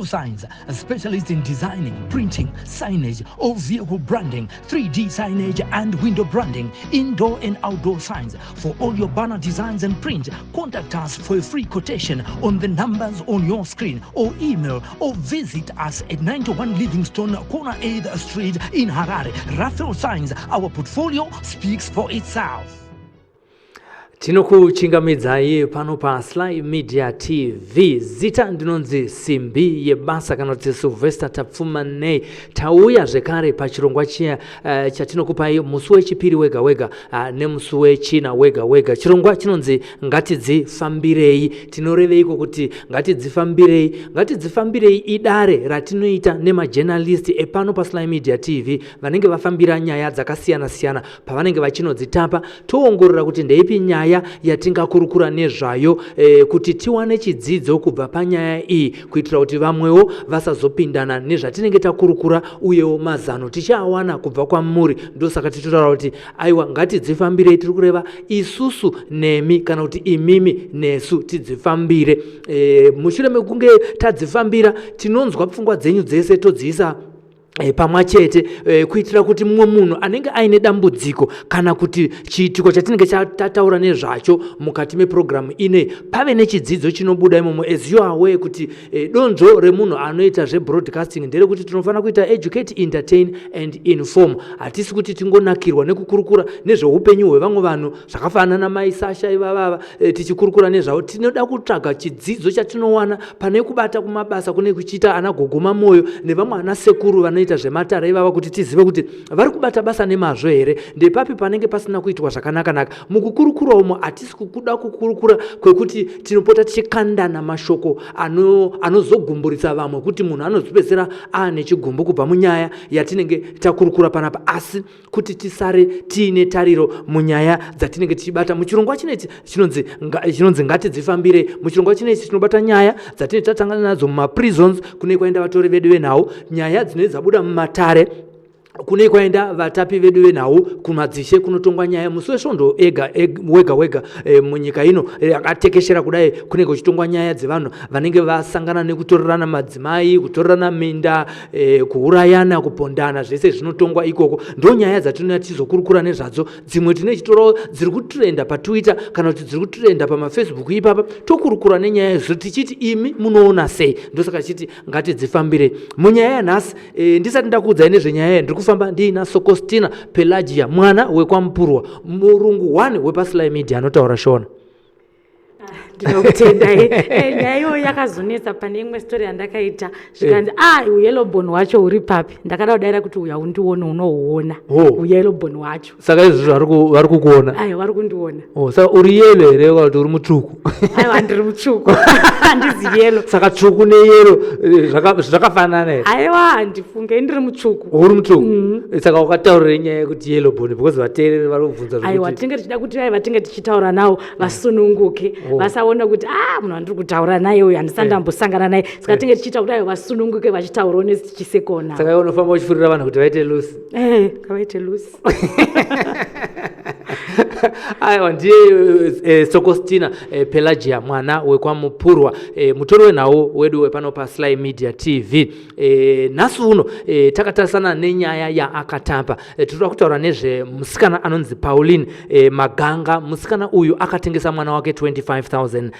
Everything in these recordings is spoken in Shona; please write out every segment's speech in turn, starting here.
Raphael Signs, a specialist in designing, printing, signage, all vehicle branding, 3D signage and window branding, indoor and outdoor signs. For all your banner designs and print, contact us for a free quotation on the numbers on your screen, or email or visit us at 91 Livingstone, Corner 8th Street in Harare. Raphael Signs, our portfolio speaks for itself. Tinokuchingamidzai pano pa Sly Media TV. Zita ndinonzi Simbi yebasa kana kuti Sylvester Tapfumane tauya zvekare pa chirongwa chatinokupai musi wechipiri wega wega ne musi wechina wega wega. Chirongwa chinonzi ngatidzifambirei. Tinoreveiko kuti ngatidzifambirei idare ratinoita nemajournalist epano pa Sly Media TV vanenge vafambira nyaya dzakasiyana siyana pavanenge vachinodzitapa, toongorora kuti ndeipi nyaya yatingakurukura nezvayo kuti tiwane chidzidzo kubva panyaya iyi, kuitira kuti vamwewo vasazopindana nezvatinenge takurukura uyewo mazano tichawana kubva kwamuri. Ndosaka titotaura kuti aiwa ngatidzifambire, tiri kureva isusu nemi kana kuti imimi nesu tidzifambire. Mushure mekunge tadzifambira tinonzwa pfungwa dzenyu dzese todziisa pamwe chete kuitira kuti mumwe munhu anenge aine dambudziko kana kuti chiitiko chatinenge tataura nezvacho mukati meprogramu ine pave nechidzidzo chinobuda imomo. As you are aware kuti donzvo remunhu anoita zvebroadcasting ndere kuti tinofanira kuita educate, entertain and inform. Hatisi kuti tingonakirwa nekukurukura nezveupenyu hwevamwe vanhu zvakafanana naMai Sasha ivava tichikurukura nezvavo. Tinoda kutsvaga chidzidzo chatinowana pane kubata kumabasa kune kuchiita ana Gogoma Moyo nevamwe ana sekuru vanoita zvematara ivava, kuti tizive kuti vari kubata basa nemazvo here. Ndepapi panenge pasina kuitwa zvakanaka. Mukukurukura umo hatisi kuda kukurukura kwekuti tinopota tichikandana mashoko anozogumburisa vamwe kuti munhu anozopedzera ane chigumbu kubva munyaya yatinenge takurukura panapa, asi kuti tisare tiine tariro munyaya dzatinenge tichibata. Muchirongwa chinechi chinonzi ngatidzifambire. Muchirongwa chinechi tinobata nyaya dzatinenge tatangana nadzo mumaprisons, kune kwaenda vatori vedu venhau, nyaya dzinenge dzabuda mumatare, kune kwaenda vatapi vedu venhau, kumadzishe kunotongwa nyaya. Musi wesvondo wega wega munyika ino akatekeshera kudai kunenge kuchitongwa nyaya dzevanhu vanenge vasangana nekutorerana madzimai, kutorerana minda, kuurayana, kupondana, zvese zvinotongwa ikoko. Ndo nyaya dzatinoda tizokurukura nezvadzo. Dzimwe tine chitoro dziri kutrenda paTwitter kana kuti dziri kutrenda pamafacebook ipapa, tokurukura nenyaya idzo tichiti imi munoona sei. Ndosaka chiti ngatidzifambire. Munyaya yanhasi ndisati ndakuudzai nezvenyaya ndiri kufamba ndina Sokostina Pelagia, mwana wekwamupurwa, murungu 1 wepaSly Media anotaura Shona. Ndinokutendai. Nyaya yakazonetsa pane imwe story yandakaita zvikanzi uyellowbone wacho uri papi. Ndakada kudaira kuti uya undione unouona uyellowbone wacho. Saka izvo vari kukuona. Vari kundiona. Saka uri yellow here kana kuti uri mutsvuku? Ndiri mutsvuku. Handizi yellow. Saka tsvuku neyellow zvakafanana here? Handifunge ndiri mutsvuku. Uri mutsvuku. Saka ukataurira nyaya yekuti yellowbone because vateereri vari kubvunza kuti tinge tichida kuti vatinge tichitaura nawo vasununguke, vasaona kuti munhu andiri kutaura naye uyu handisandambosangana naye, saka tinge tichiita kuti vasununguke vachitaurawo netichisekona. Saka unofamba uchifurira vanhu kuti vaite lusi. Ngavaite lusi. Aiwa, ndiye Sokostina Pelagia, mwana wekwamupurwa, mutori wenhau wedu wepano paSly Media TV. Nhasi uno takatarisana nenyaya yaakatamba. Tinoda kutaura nezvemusikana anonzi Pauline Maganga. Musikana uyu akatengesa mwana wake 25,000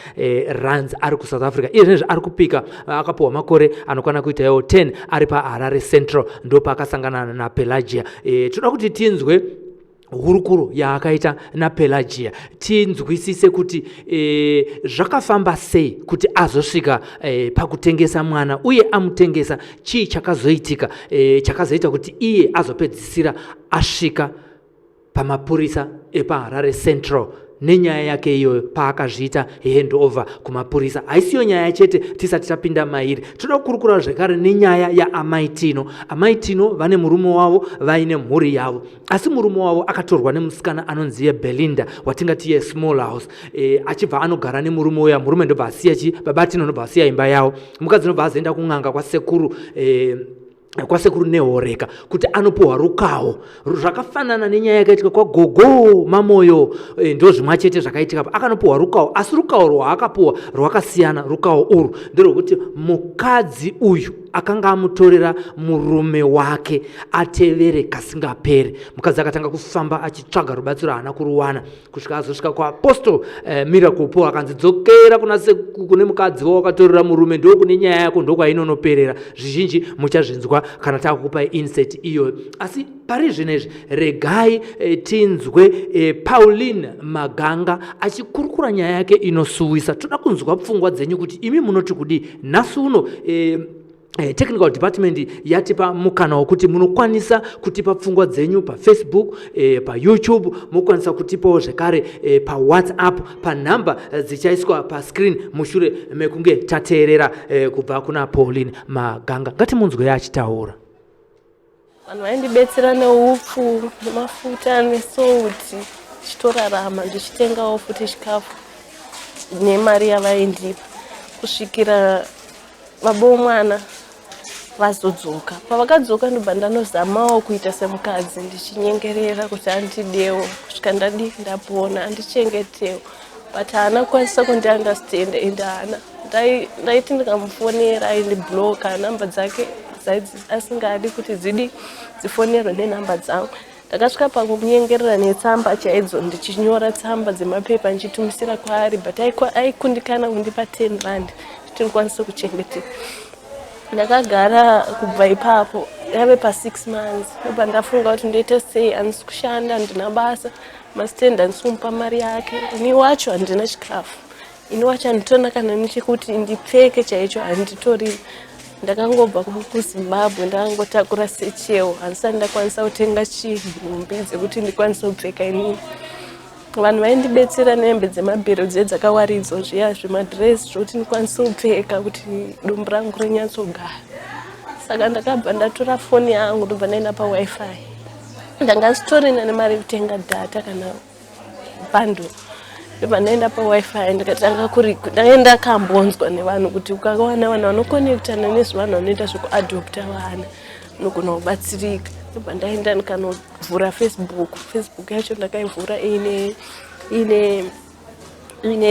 rands ari kuSouth Africa. Iye zvinezvi ari kupika, akapiwa makore anokwana kuita 10 ari paHarare Central, ndo paakasangana naPelagia. Tinoda kuti tinzwe hurukuro yaakaita naPelagia, tinzwisise kuti zvakafamba sei kuti azosvika pakutengesa mwana, uye amutengesa chii chakazoitika chakazoita kuti iye azopedzisira asvika pamapurisa epaHarare Central. Nenyaya yake iyo paakazviita handover kumapurisa. Haisiyo nyaya chete tisati tapinda mairi. Toda kukurukura zvekare nenyaya yaAmaitino. Amaitino vane murume wavo, vaine mhuri yavo. Asi murume wavo akatorwa nemusikana anonzi Belinda, watingati Small House. Achibva anogara nemurume uya, murume ndobva asiya baba Tino ndobva asiya imba yavo. Mukadzi ndobva azoenda kun'anga kwasekuru kwasekuru nehoreka kuti anopuwa rukawo zvakafanana nenyaya yakaitika kwagogo mamoyo ndo zvimwe chete zvakaitika pa akanopuwa rukawo asi rukawo rwaakapuwa rwakasiyana. Rukawo urwu nderwekuti mukadzi uyu akanga amutorera murume wake atevere kasingaperi. Mukadzi akatanga kufamba achitsvaga rubatsiro haana kuruwana kusvika azosvika kwaApostle Miracle Paul akanzi dzokera kune mukadzi wawakatorera murume ndo kune nyaya yako ndo kwainonoperera. Zvizhinji muchazvinzwa kana takukupai insert iyo. Asi pari zvinezvi regai tinzwe Pauline Maganga achikurukura nyaya yake inosuwisa. Toda kunzwa pfungwa dzenyu kuti imi munoti kudi. Nhasi uno technical department yatipa mukana wokuti munokwanisa kutipa pfungwa dzenyu pa Facebook, pa YouTube, mukwanisa kutipawo zvekare pa WhatsApp pa namba dzichaiswa pa screen mushure mekunge tateerera kubva kuna Pauline Maganga. Ngatimunzwe yachitaura. Vanhu vaindibetsera neupfu nemafuta nesouti chitorarama ndichitengawo futi chikafu nemari yavaindipa kusvikira vabomwana vazodzoka. Pavakadzoka ndobva ndanozamawo kuita semukadzi ndichinyengerera kuti andidewo kusvika ndapona andichengetewo but haana kukwanisa kundiunderstand ende haana ndaiti ndikamufonera aindibloka namba dzake asingadi kuti dzifonerwe nenhamba dzangu. Ndakasvika pakumunyengerera netsamba chaidzo ndichinyora tsamba dzemapepa ndichitumisira kwaari but aikundikana kundipa 10 rand kuti ndikwanise kuchengetera. Ndakagara kubva ipapo yave pa6 months ndobva ndafunga kuti ndoita sei handisi kushanda handina basa masitenda handisumupa mari yake ini wacho handina chikafu ini wacho handitona kana nechekuti ndipfeke chaicho handitori. Ndakangobva kuZimbabwe ndakangotakura sechewo handisati ndakwanisa kutenga nhumbi dzekuti ndikwanise kupfeka inini. Vanhu vaindibetsera nehembe dzemabhero dzakawaridzwa zviya zvemadhiresi zvokuti ndikwanise kupfeka kuti dumbu rangu rinyatsogara. Saka ndakabva ndatora foni yangu ndobva ndaenda pawifi. Ndanga sitorina nemari yekutenga data kana bundle. Ndobva ndaenda pawifi ndakaenda kambonzwa nevanhu kuti ukawana vanhu vanokonekitana nezvanhu vanoita zvekuadopta vana unogona kubatsirika. Ndobva ndaenda ndikanovhura Facebook yacho ndakaivhura ine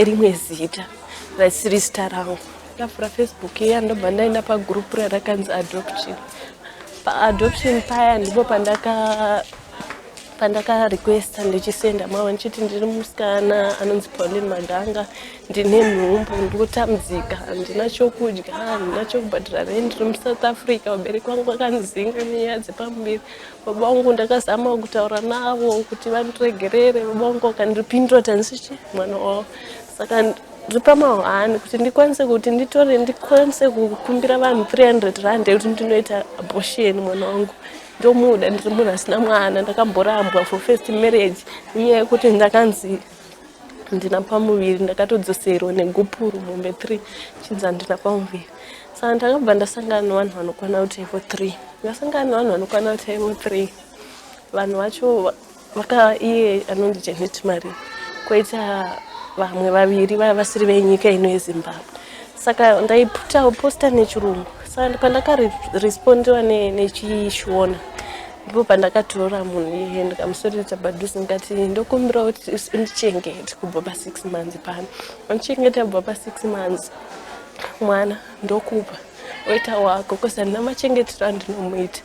rimwe zita risiri zita rangu. Ndavhura Facebook iya ndobva ndaenda pagurupu rarakanzi adoption. Paadoption paya ndipo pandaka requesta ndichisenda mawa ndichiti ndiri musikana anonzi Pauline Maganga ndine nhumbu ndinotambudzika handina chokudya handina chokubhadhira rent ndiri muSouth Africa vabereki vangu vakanzinga nyaya dzepamuviri. Baba vangu ndakazama kutaura navo kuti vandiregerere baba vangu vakandipindura kuti handisi mwana wavo. Saka ndiri pamahwani kuti ndikwanise kuti ndikwanise kukumbira vanhu 300 rand kuti ndinoita abortion mwana wangu. Ndomuda ndiri munhu asina mwana ndakamborambwa for first marriage nyaya yekuti ndakanzi ndina pamuviri ndakatodzoserwa negupuru mombe 3 chinzi handina pamuviri. Saka ndakabva ndasangana nevanhu vanokwana kuti ivo 3. Ndasangana nevanhu vanokwana kuti ivo 3. Vanhu vacho iye anonzi Janet Marie koita vamwe vaviri vasiri venyika ino yeZimbabwe. Saka ndaiposta nechirungu. Saka pandakarespondiwa nechishona ndipo pandakatora munhu iye ndikamusorera padhuze ndikati ndokumbira kuti undichengete kubva pa6 months pano. Undichengeta kubva pa6 months mwana ndokupa oita wako kosa ndina machengetero andinomuita.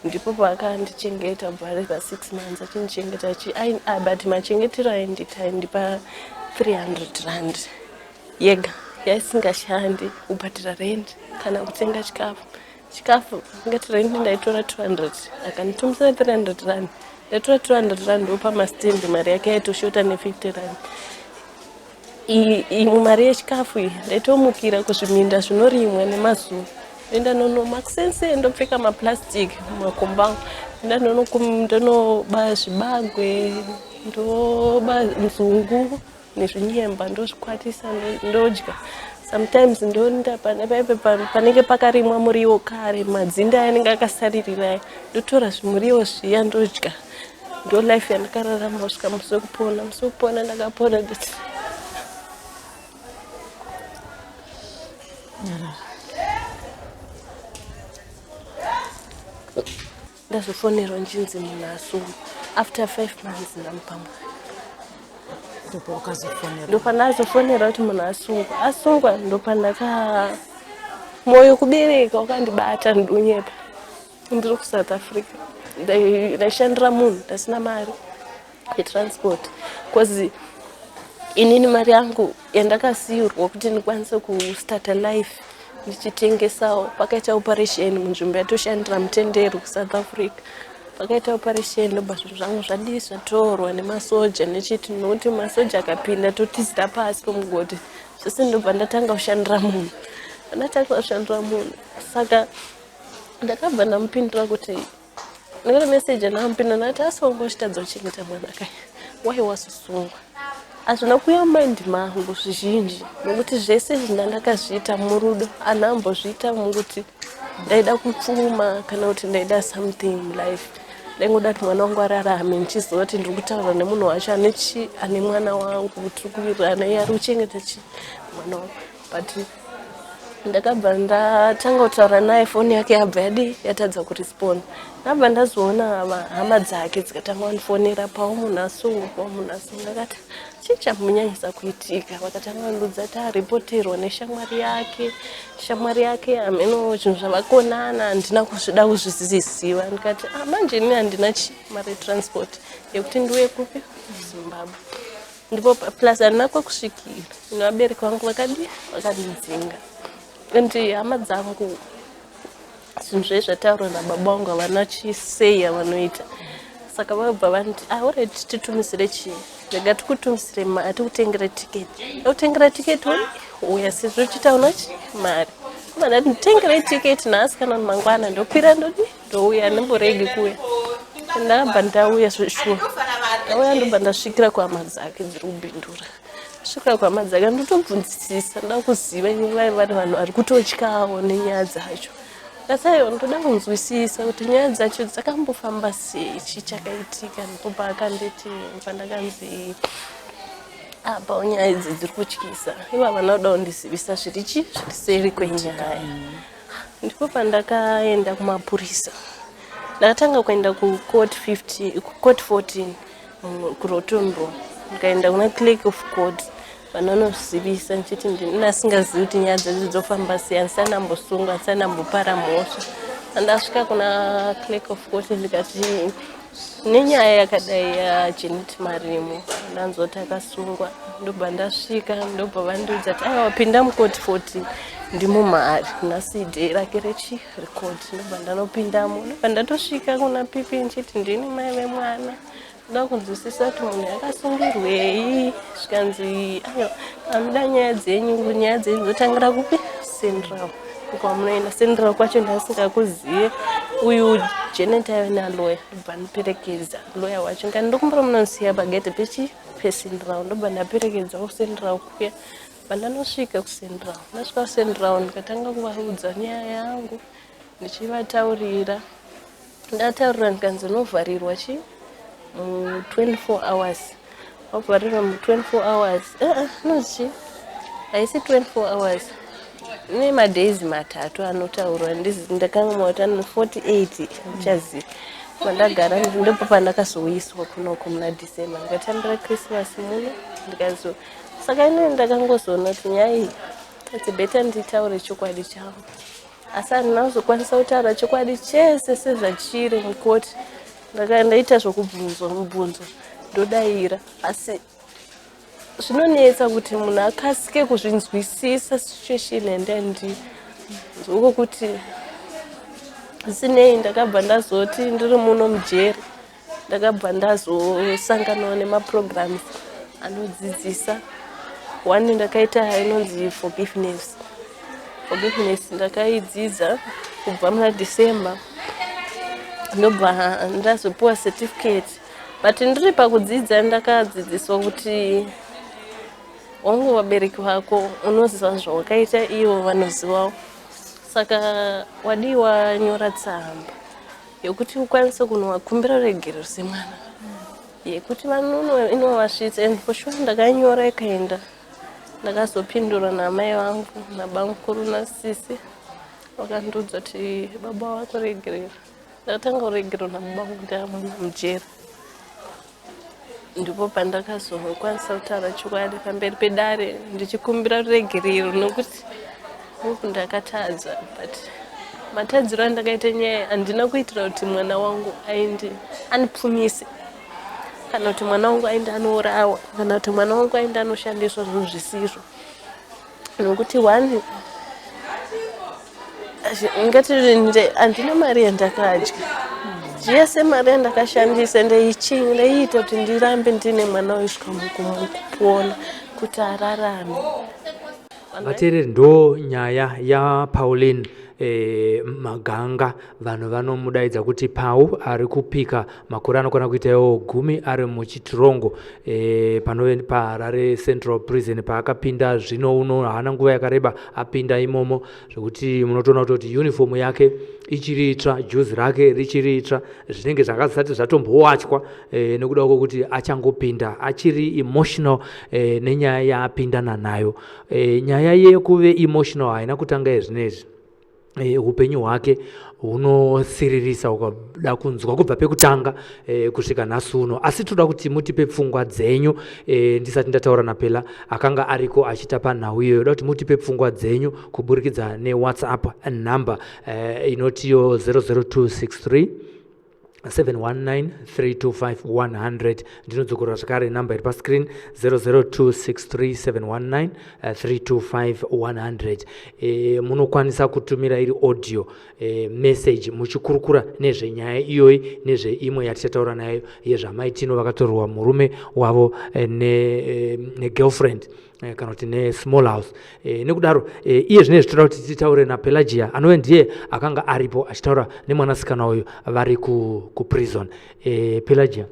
Ndipo paakandichengeta kubva pa6 months achindichengeta but machengetero aindipa 300 rand yega yaisingashandi kubhadhira rent kana kutenga chikafu ngati rent ndaitora 200 akanitumisira 300 rand ndatora 200 rand ndopa mastendi mari yake yaitoshota ne50 rand. Imwe mari yechikafu iyi ndaitomukira kuzviminda zvinorimwa nemazuva ndoenda nonomakusense ndopfeka maplastic mumakomba ndonoba zvibagwe ndoba nzungu nezvinyemba ndozvikwatisa ndodya. Sometimes ndonda panenge pakarimwa muriwo kare madzinda anenge akasaririra ndotora zvimuriwo zviya ndodya. Ndo life yandakararama kusvika musokupona ndakapona nditi ndazofonerwa nchinzi munhu asungwa. After 5 months ndamupa mwana. Ndipo ukazofonera. Ndopanazofonera kuti munhu asungwa ndopandaka moyo kubereka wakandibata ndunyepa. Ndiri kuSouth Africa. Ndaishandira munhu ndasina mari yetransport. Because inini mari yangu yandakasiyirwa kuti ndikwanise kustart a life ndichitengesawo. Pakaita operation munzvimbo yatoshandira mutendero kuSouth Africa. Pakaita operation ndobva zvinhu zvangu zvadii zvatorwa nemasoja nechiti nokuti masoja akapinda totizira pasi pomugodhi. Zvese ndobva ndatanga kushandira munhu. Ndatanga kushandira munhu. Saka ndakabva ndamupindura kuti ndakati message andampindura ndati asongochitadza kuchengeta mwana kai. Why wasungwa? Azvina kuyamba ndimangu zvizhinji nokuti zvese zvandakazviita murudo anambozviita mukuti ndaida kupfuma kana kuti ndaida something in life. Ndaingoda kuti mwana wangu ararame ndichiziva kuti ndiri kutaura nemunhu wacho ane mwana wangu tiri kuwirirana iye ari kuchengeta mwana wangu. But ndakabva ndatanga kutaura naye foni yake yabva yatadza kurespond. Ndabva ndazoona hama dzake dzikatanga kundifonera pawo munhu asungwa ndakati chichamunyanyisa kuitika. Vakatanga kundudza kuti aripoterwa neshamwari yake ameno zvinhu zvavakonana handina kuzvida kuzviziva. Ndikati manje ini handina mari transport yekuti ndiuye kupi Zimbabwe. Ndipo plus handina kwakusvikira. Vabereki vangu vakandidzinga. Ndi hama dzangu zvinhu zvataurwa nababa vangu havana chiseya vanoita. Saka vabva vanti already titumisire chii. Ndega tikutumisire mari tikutengera tiketi. Yakutengera tiketi uya sizvo chitauna mari. Ndati nditengere tiketi nhasi kana mangwana ndokwira ndouya ndimborege kuuya. Ndakabva ndauya zveshuwa. Ndauya ndobva ndasvikira kuhama dzake dziri kubhindura. Svikira kuhama dzake ndotobvunzisisa ndoda kuziva vari vanhu vari kutotyawo nenyaya dzacho. Ndasaiwo ndoda kunzwisisa kuti nyaya dzacho dzakambofamba sei chichakaitika. Ndipo paakanditi pandakanzi apa nyaya idzi dziri kutyisa. Ivo vanoda kundizivisa zviri seri kwenyaya. Ndipo pandakaenda kumapurisa. Ndakatanga kuenda kucourt 14 kuRotondo. Ndikaenda kuna clerk of court. Vanonozivisa nchiti ndinasingazivi kuti nyaya dzacho dzofamba sei. Handisati ndambosungwa, handisati ndambopara mhosva. Ndasvika kuna clerk of court ndikati nenyaya yakadai yaJanet Marimo ndanzoti akasungwa. Ndobva ndasvika ndobva vandiudza kuti aiwa pinda mucourt 14 ndimumahari nhasi idhei rake rechirecord. Ndobva ndanopindamo. Ndobva ndatosvika kuna pipi nchiti ndini mai vemwana. Ndoda kunzwisisa kuti munhu yakasungirwei. Zvikanzi amuda nyaya dzenyu dzotangira kupi Central. Kwamunoenda Central kwacho ndasingakuzive. Uyu Janet aive naloya. Ndobva ndaperekedza loya wacho. Ndokumbura munosiya pagedhe peCentral. Ndobva ndaperekedza kuCentral kuya. Pandanosvika kuCentral. Ndasvika kuCentral ndikatanga kuvaudza nyaya yangu. Ndichivataurira. Ndataurira ndikanzi novharirwa 24 hours. Wavharirwa 24 hours. Nozi haisi 24 hours. Ne madays matatu anotaurwa ndakanga mauta 48 chazi. Pandagara ndipo pandakazoiswa kunoko muna December. Ndikatambira Christmas muno ndikazo. Saka ine ndakangozoona kuti nyaya iyi beta nditaure chokwadi changu. Asi handinazokwanisa kutaura chokwadi chese sezvachiri mukoti. Ndaita zvokubvunzwa ndodaira. Asi zvinonetsa kuti munhu akasike kuzvinzwisisa situation yandandiyo. Ndiko kuti sinei ndakabva ndazoti ndiri muno mujeri. Ndakabva ndazosanganawo nemaprograms anodzidzisa. One ndakaita inonzi forgiveness. Ndakaidzidza kubva muna December. Ndobva ndazopuwa certificate. But ndiri pakudzidza ndakadzidziswa kuti wangu vabereki vako unoziva zvawakaita ivo vanozivawo. Saka wadiwa nyora tsamba yokuti ukwanise kunovakumbira regerero semwana. Yekuti vanhu inovasvitsa and for sure ndakanyora ikaenda. Ndakazopindura namai vangu nabamukuru nasisi. Vakandiudza kuti baba wako regerero ndatanga kuregerwa namubangu ndamuna mujera ndipo pandakazokwanisa kutaura chokwadi pamberi pedare ndichikumbira ruregerero nokuti uku ndakatadza but matadziro andakaita nyaya handina kuitira kuti mwana wangu ainde andipfumise kana kuti mwana wangu ainde anourawa kana kuti mwana wangu ainde anoshandiswa zvinhu zvisizvo nokuti one ngati handina mari yandakadya yese mari yandakashandisa ndaiita kuti ndirambe ndine mwana waisvika mukupona kuti ararame. vateereri ndo nyaya yaPauline Maganga vanhu vanomudaidza kuti Pau ari kupika makore anokwana kuita iwo 10 ari muchitirongo panove paHarare Central Prison paakapinda zvino uno haana nguva yakareba apinda imomo zvekuti munotoona kuti uniform yake ichiri itsva juzi rake richiri itsva zvinenge zvakazati zvatombowatywa nekuda kwokuti achangopinda achiri emotional nenyaya yaapindana nayo nyaya yekuve emotional haina kutanga izvinezvi upenyu hwake hunosiririsa ukada kunzwa kubva pekutanga kusvika nhasi uno asi toda kuti mutipe pfungwa dzenyu ndisati ndataura napela akanga ariko achita panhau iyoyo da kuti mutipe pfungwa dzenyu kuburikidza newhatsapp number inotiyo 00263 719325100 ndinodzokera zvakare namba iri pascreen 0026379325100 munokwanisa kutumira iri audio message muchikurukura nezvenyaya iyoyi nezveimwe yatichataura nayo yezvamaitino vakatorerwa murume wavo negirlfriend kana kuti nesmall house nekudaro iye zvine zvitoda kuti titaure naPelagia anove ndiye akanga aripo achitaura nemwanasikana uyu vari kuprison. Pelagia,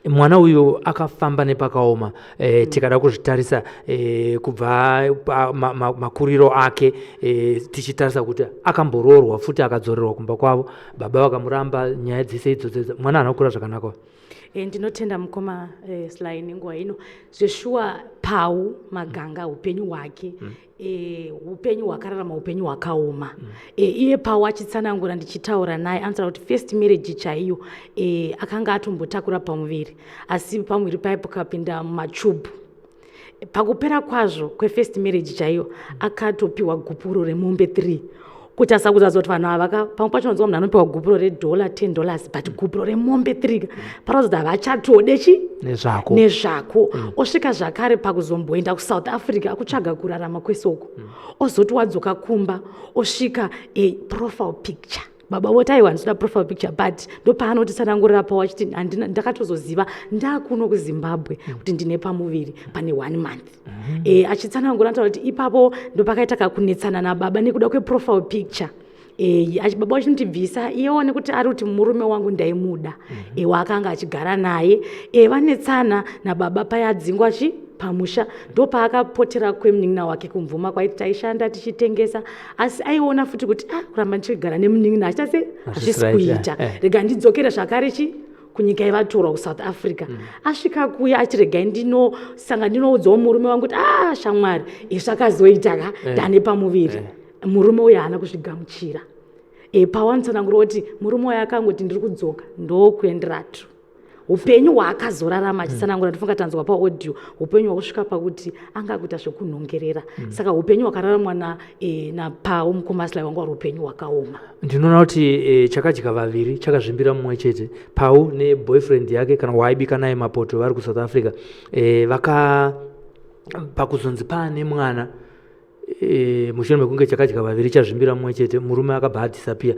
mwana uyu akafamba nepakaoma tikada kuzvitarisa kubva makuriro ake tichitarisa kuti akamboroorwa futi akadzorerwa kumba kwavo baba vakamuramba nyaya dzese idzodzo mwana anokura zvakanaka. Ndinotenda mukoma Sly nenguva ino zveshuwa Pau Maganga upenyu hwake upenyu hwakararama upenyu hwakaoma iye Pau achitsanangura ndichitaura naye anotaura kuti first marriage chaiyo akanga atombotakura pamuviri asi pamuviri paipo kapinda mumachubhu. Pakupera kwazvo kwefirst marriage chaiyo akatopiwa gupuro remombe 3 kuti asakuzadzwa kuti vanhu ava pamwe pacho unonzwa munhu anopiwa gupuro $10 but gupuro remombe 3 parauza kuti havachatode nezvako osvika zvakare pakuzomboenda kuSouth Africa akutsvaga kurarama kwesoko ozoti wadzoka kumba osvika profile picture baba voti aiwa ndinoda profile picture but ndopaanotitsanangurira Pau achiti ndakatozoziva ndakuno kuZimbabwe kuti ndine pamuviri pane 1 month achitsanangura anotaura kuti ipapo ndopakaita kakunetsana nababa nekuda kweprofile picture baba vachindibvisa iyeone kuti ari kuti murume wangu ndaimuda waakanga achigara naye vanetsana nababa payadzingwa pamusha ndopaakapotera kwemunin'ina wake kumvuma kwaiti taishanda tichitengesa asi aiona futi kuti kuramba ndichigara nemunin'ina achitase hazvisi kuita rega ndidzokere zvakare kunyika yavatorwa kuSouth Africa asvika kuya achiregai ndinoudzawo murume wangu kuti shamwari zvakazoita ndane pamuviri murume uyu haana kuzvigamuchira Pau anotsanangura kuti murume uyu akangoti ndiri kudzoka ndokuenderatu upenyu hwaakazorarama achitsanangura ndifunga tanzwa paaudio upenyu hwakusvika pakuti angakuita zvekunhongerera saka upenyu hwakararamwa naPau mukoma Sly wanga wari upenyu hwakaoma. Ndinoona kuti chakadya vaviri chakazvimbira mumwe chete Pau neboyfriend yake kana waaibika naye mapoto vari kuSouth Africa pakuzonzi paane mwana mushure mekunge chakadya vaviri chazvimbira mumwe chete murume akabva adisapia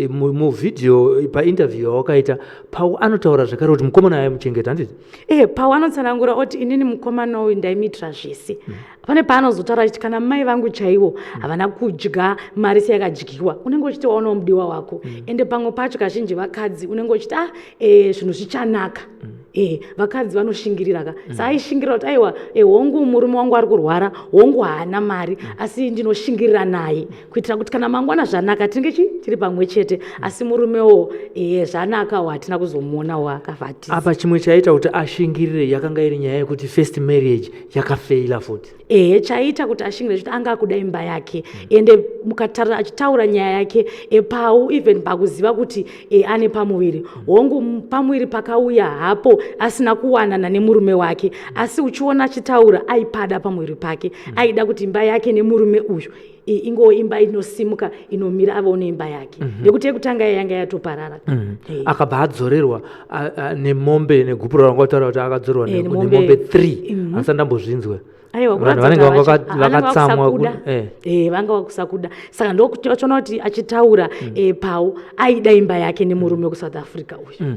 muvhidhiyo painterview yawakaita Pau anotaura zvakare kuti mukomana aimuchengeta handiti Pau anotsanangura kuti inini mukomana uyu ndaimuitira zvese pane paanozotaura achiti kana mai vangu chaivo havana kudya mari seyakadyiwa unenge uchiti waonawo mudiwa wako ende pamwe pacho kazhinji vakadzi unenge uchiti zvinhu zvichanaka vakadzi vanoshingirira ka saaishingirira kuti aiwa hongu murume wangu ari kurwara, hongu haana mari asi ndinoshingirira naye kuitira kuti kana mangwana zvanaka tinge tiri pamwe chete, asi murumewo zvanakawo hatina kuzomuonawo akavhatisa. Apa chimwe chaita kuti ashingirire yakanga iri nyaya yekuti first marriage yakafeila futi. Chaita kuti ashingirire kuti anga kuda imba yake ende mukatarira achitaura nyaya yake Pau even pakuziva kuti ane pamuviri, hongu pamuviri pakauya hapo asina kuwanana nemurume wake, asi uchiona achitaura aipada pamuviri pake, aida kuti imba yake nemurume uyu ingo imba inosimuka inomira avaone imba yake nekuti yekutanga yanga yatoparara. Akabva adzorerwa nemombe negupuro rangataura kuti akadzorerwa nemombe 3 asi ndambozvinzwe. Aiwa vanenge vakatsamwa vanga vakusakuda, saka ndokutoona kuti achitaura Pau aida imba yake nemurume kuSouth Africa uyu.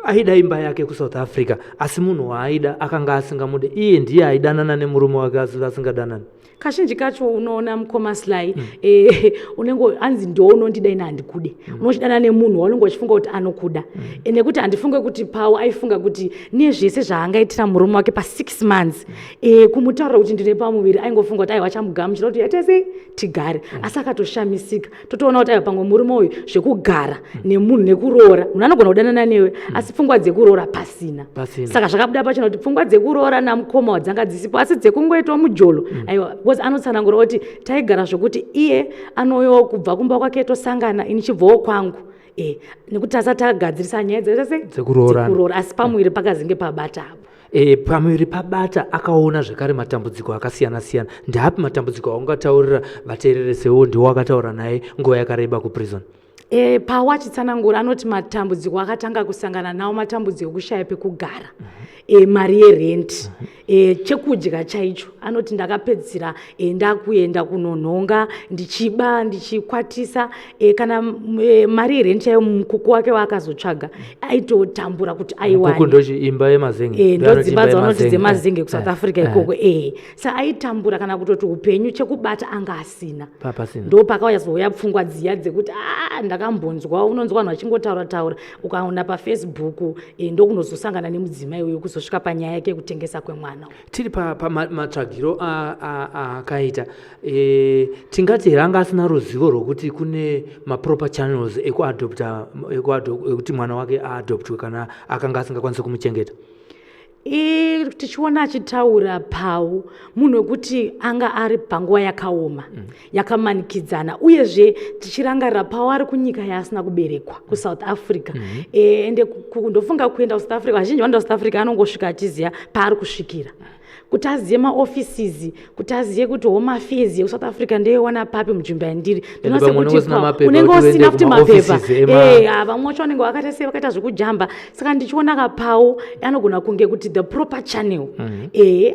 Aida imba yake kuSouth Africa asi munhu waaida akanga asingamude, iye ndiye aidanana nemurume wake asingadanani. Kazhinji kacho unoona mukoma Sly unenge anzi ndounondida ine handikude, unochidana nemunhu waunenge uchifunga kuti anokuda, nekuti handifunge kuti Pau aifunga kuti nezvese zvaangaitira murume wake pa6 months kumutaurira kuti ndine pamuviri aingofunga kuti aiwa chamugamuchira kuti yatese tigare, asi akatoshamisika. Totoona kuti aiwa pamwe murume uyu zvekugara nemunhu nekuroora munhu anogona kudanana newe asi pfungwa dzekuroora pasina. Saka zvakabuda pachino kuti pfungwa dzekuroora namukoma wadzanga dzisipo asi dzekungoitwa mujolo aiwa anotsanangura kuti taigara zvokuti iye anoyo kubva kumba kwake tosangana ini chibvawo kwangu nekuti asati agadzirisa nyaya dzekuroora asi pamuviri pakazinge pabata apo. Pamuviri pabata akaona zvekare matambudziko akasiyana-siyana. Ndapi matambudziko aungataurira vateereri sewo ndiwo akataura naye nguva yakareba kuprison? Pau achitsanangura anoti matambudziko akatanga kusangana nawo matambudziko ekushaya pekugara, mari yerenti, chekudya chaicho. Anoti ndakapedzisira ndakuenda kunonhonga ndichiba ndichikwatisa, kana mari yerenti chaiyo mukuku wake waakazotsvaga aitotambura kuti aiwane. Mukuku ndochi imba yemazenge, ndodzimba dzavanoti dzemazenge kuSouth Africa ikoko. Saka aitambura kana kutoti upenyu chekubata anga asina. Ndo pakauya pfungwa dziya dzekuti ndakambonzwa unonzwa vanhu vachingotaura ukaona paFacebook ndokunozosangana nemudzimai uyu kuzosvika panyaya yake yekutengesa kwemwana. Tiri pamatsvagiro akaita tingati ranga asina ruzivo rwokuti kune maproper channels ekuti mwana wake aadoptwe kana akanga asingakwanisi kumuchengeta. Tichiona achitaura Pau munhu wekuti anga ari panguva yakaoma yakamanikidzana, uyezve tichirangarira Pau ari kunyika yaasina kuberekwa kuSouth Africa ende kundofunga kuenda kuSouth Africa, vazhinji vanoenda kuSouth Africa anongosvika achiziva paari kusvikira, kuti azive maoffices, kuti azive kuti home affairs yeSouth Africa ndeyowana papi munzvimbo yandiri. Ndinoziva kuti unenge usina kuti mapepa vamwe vacho vanenge vakaita zvekujamba. Saka ndichiona kaPau anogona kunge kuti the proper channel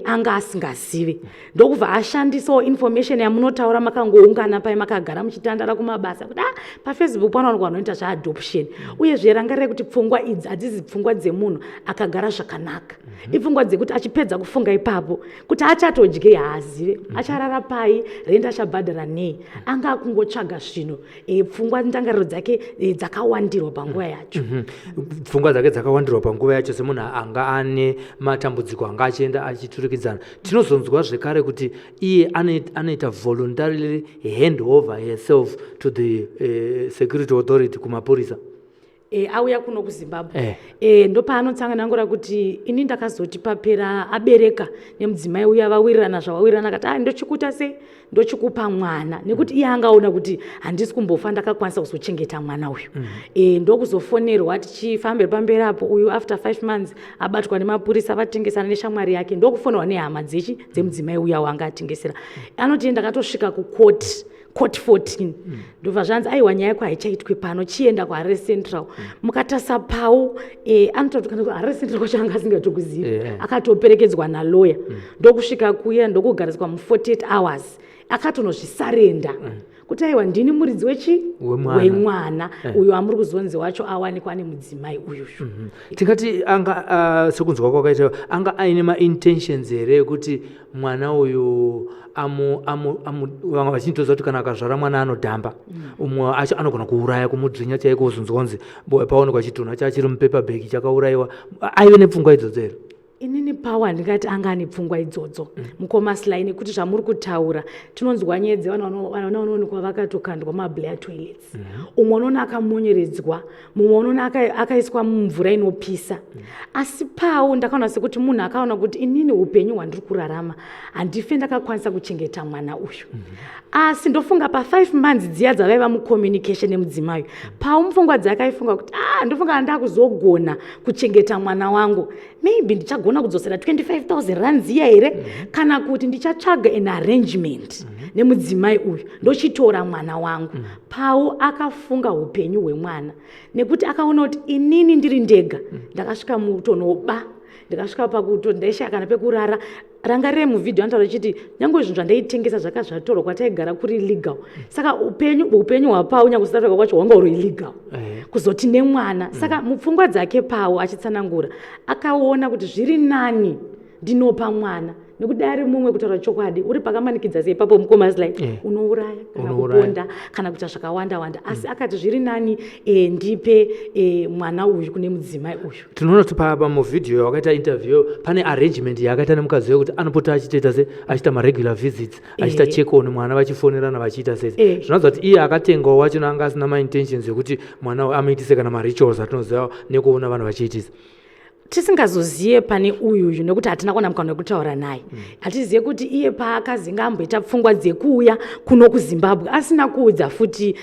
anga asingazive, ndokubva ashandisawo information yamunotaura makangoungana pai makagara muchitandara kumabasa kuti paFacebook panowanikwa vanoita zvaadoption, uyezve rangarire kuti pfungwa idzi hadzisi pfungwa dzemunhu akagara zvakanaka, ipfungwa dzekuti achipedza kufunga ipapo kuti achatodye haazive acharara pai, renti achabhadhara nei, anga akungotsvaga zvino pfungwa ndangariro dzake dzakawandirwa panguva yacho. Pfungwa dzake dzakawandirwa panguva yacho semunhu anga ane matambudziko anga achienda achiturikidzana. Tinozonzwa zvekare kuti iye anoita voluntarily hand over herself to the security authority, kumapurisa. Auya kuno kuZimbabwe ndopaanotsanganangura kuti ini ndakazoti papera abereka nemudzimai uya vawirirana zvavawirirana akati ndochikuta sei, ndochikupa mwana, nekuti iye angaona kuti handisi kumbofa ndakakwanisa kuzochengeta mwana uyu. Ndokuzofonerwa tichifambira pamberi apo, uyu after 5 months abatwa nemapurisa vatengesana neshamwari yake, ndokufonerwa nehama dzemudzimai uya wanga atengesera. Anoti ndakatosvika kucourt 14 ndobva zvanzi aiwa nyaya yako haichaitwe pano, chienda kuHarare Central. Mukatasa Pau anototi kana kuHarare Central kwacho anga asingatokuzivi, akatoperekedzwa naloya ndokusvika kuya ndokugariswa mu48 hours akatonozvisarenda kuti aiwa ndini muridzi wemwana uyo amuri kuzonzi wacho awanikwa nemudzimai uyuyu. Tingati anga sekunzwa kwakaita anga aine ma-intentions here ekuti mwana uyu vamwe vachinitoza kuti kana akazvara mwana anodhamba, umwe acho anogona kuuraya, kumudzvinya chaiko kuzonzwanzi paonekwa chitunha chachiri mupepabheki chakaurayiwa. Aive nepfungwa idzodzo here? Inini Pawa ndingati anga ane pfungwa idzodzo mukoma Sly, nekuti zvamuri kutaura tinonzwa nyaya dzevanoonekwa vakatokandwa mablair toilets, umwe unoona akamonyeredzwa, mumwe unoona akaiswa mumvura inopisa. Asi Pawo ndakaona sekuti munhu akaona kuti inini upenyu hwandiri kurarama handife ndakakwanisa kuchengeta mwana uyu. Asi ndofunga pa5 months dziya dzavaiva mucommunication nemudzimai, Pawo mupfungwa dzake aifunga kuti ndofunga handakuzogona kuchengeta mwana wangu, maybe ndichagona kudzosera 25,000 rand dziya here, kana kuti ndichatsvaga an arrangement nemudzimai uyu ndochitora mwana wangu. Pawo akafunga upenyu hwemwana, nekuti akaona kuti inini ndiri ndega ndakasvika mutonoba, ndikasvika pakuti ndaishaya kana pekurara. Rangarire muvhidhio anotaura chiti nyange zvinhu zvandaitengesa zvaka zvatorwa kwataigara kuri legal. Saka upenyu hwaPawo nyange kusataka kwacho hwanga uri illegal kuzoti nemwana. Saka mupfungwa dzake Pawo achitsanangura akaona kuti zviri nani ndinopa mwana, nekuti ari mumwe kutaura chokwadi uri pakamanikidza sei ipapo mukoma Sly unouraya kana kuponda kana kuita zvakawanda wanda. Asi akati zviri nani ndipe mwana uyu kune mudzimai uyu. Tinoona kuti pamuvhidhio wakaita interview pane arrangement yakaita nemukadzi wekuti anopota achitoita se achiita maregular visits, achiita check on mwana vachifonerana vachiita sei. Zvinoratidza kuti iye akatengawo wacho anga asina ma-intentions ekuti mwana amuitise kana ma-rituals atinoziva nekuona vanhu vachiitisa. Tisingazoziye pane uyuyu nekuti hatina kuona mukana wekutaura naye. Hatiziye kuti iye paakazinga amboita pfungwa dzekuuya kuno kuZimbabwe asina kuudza futi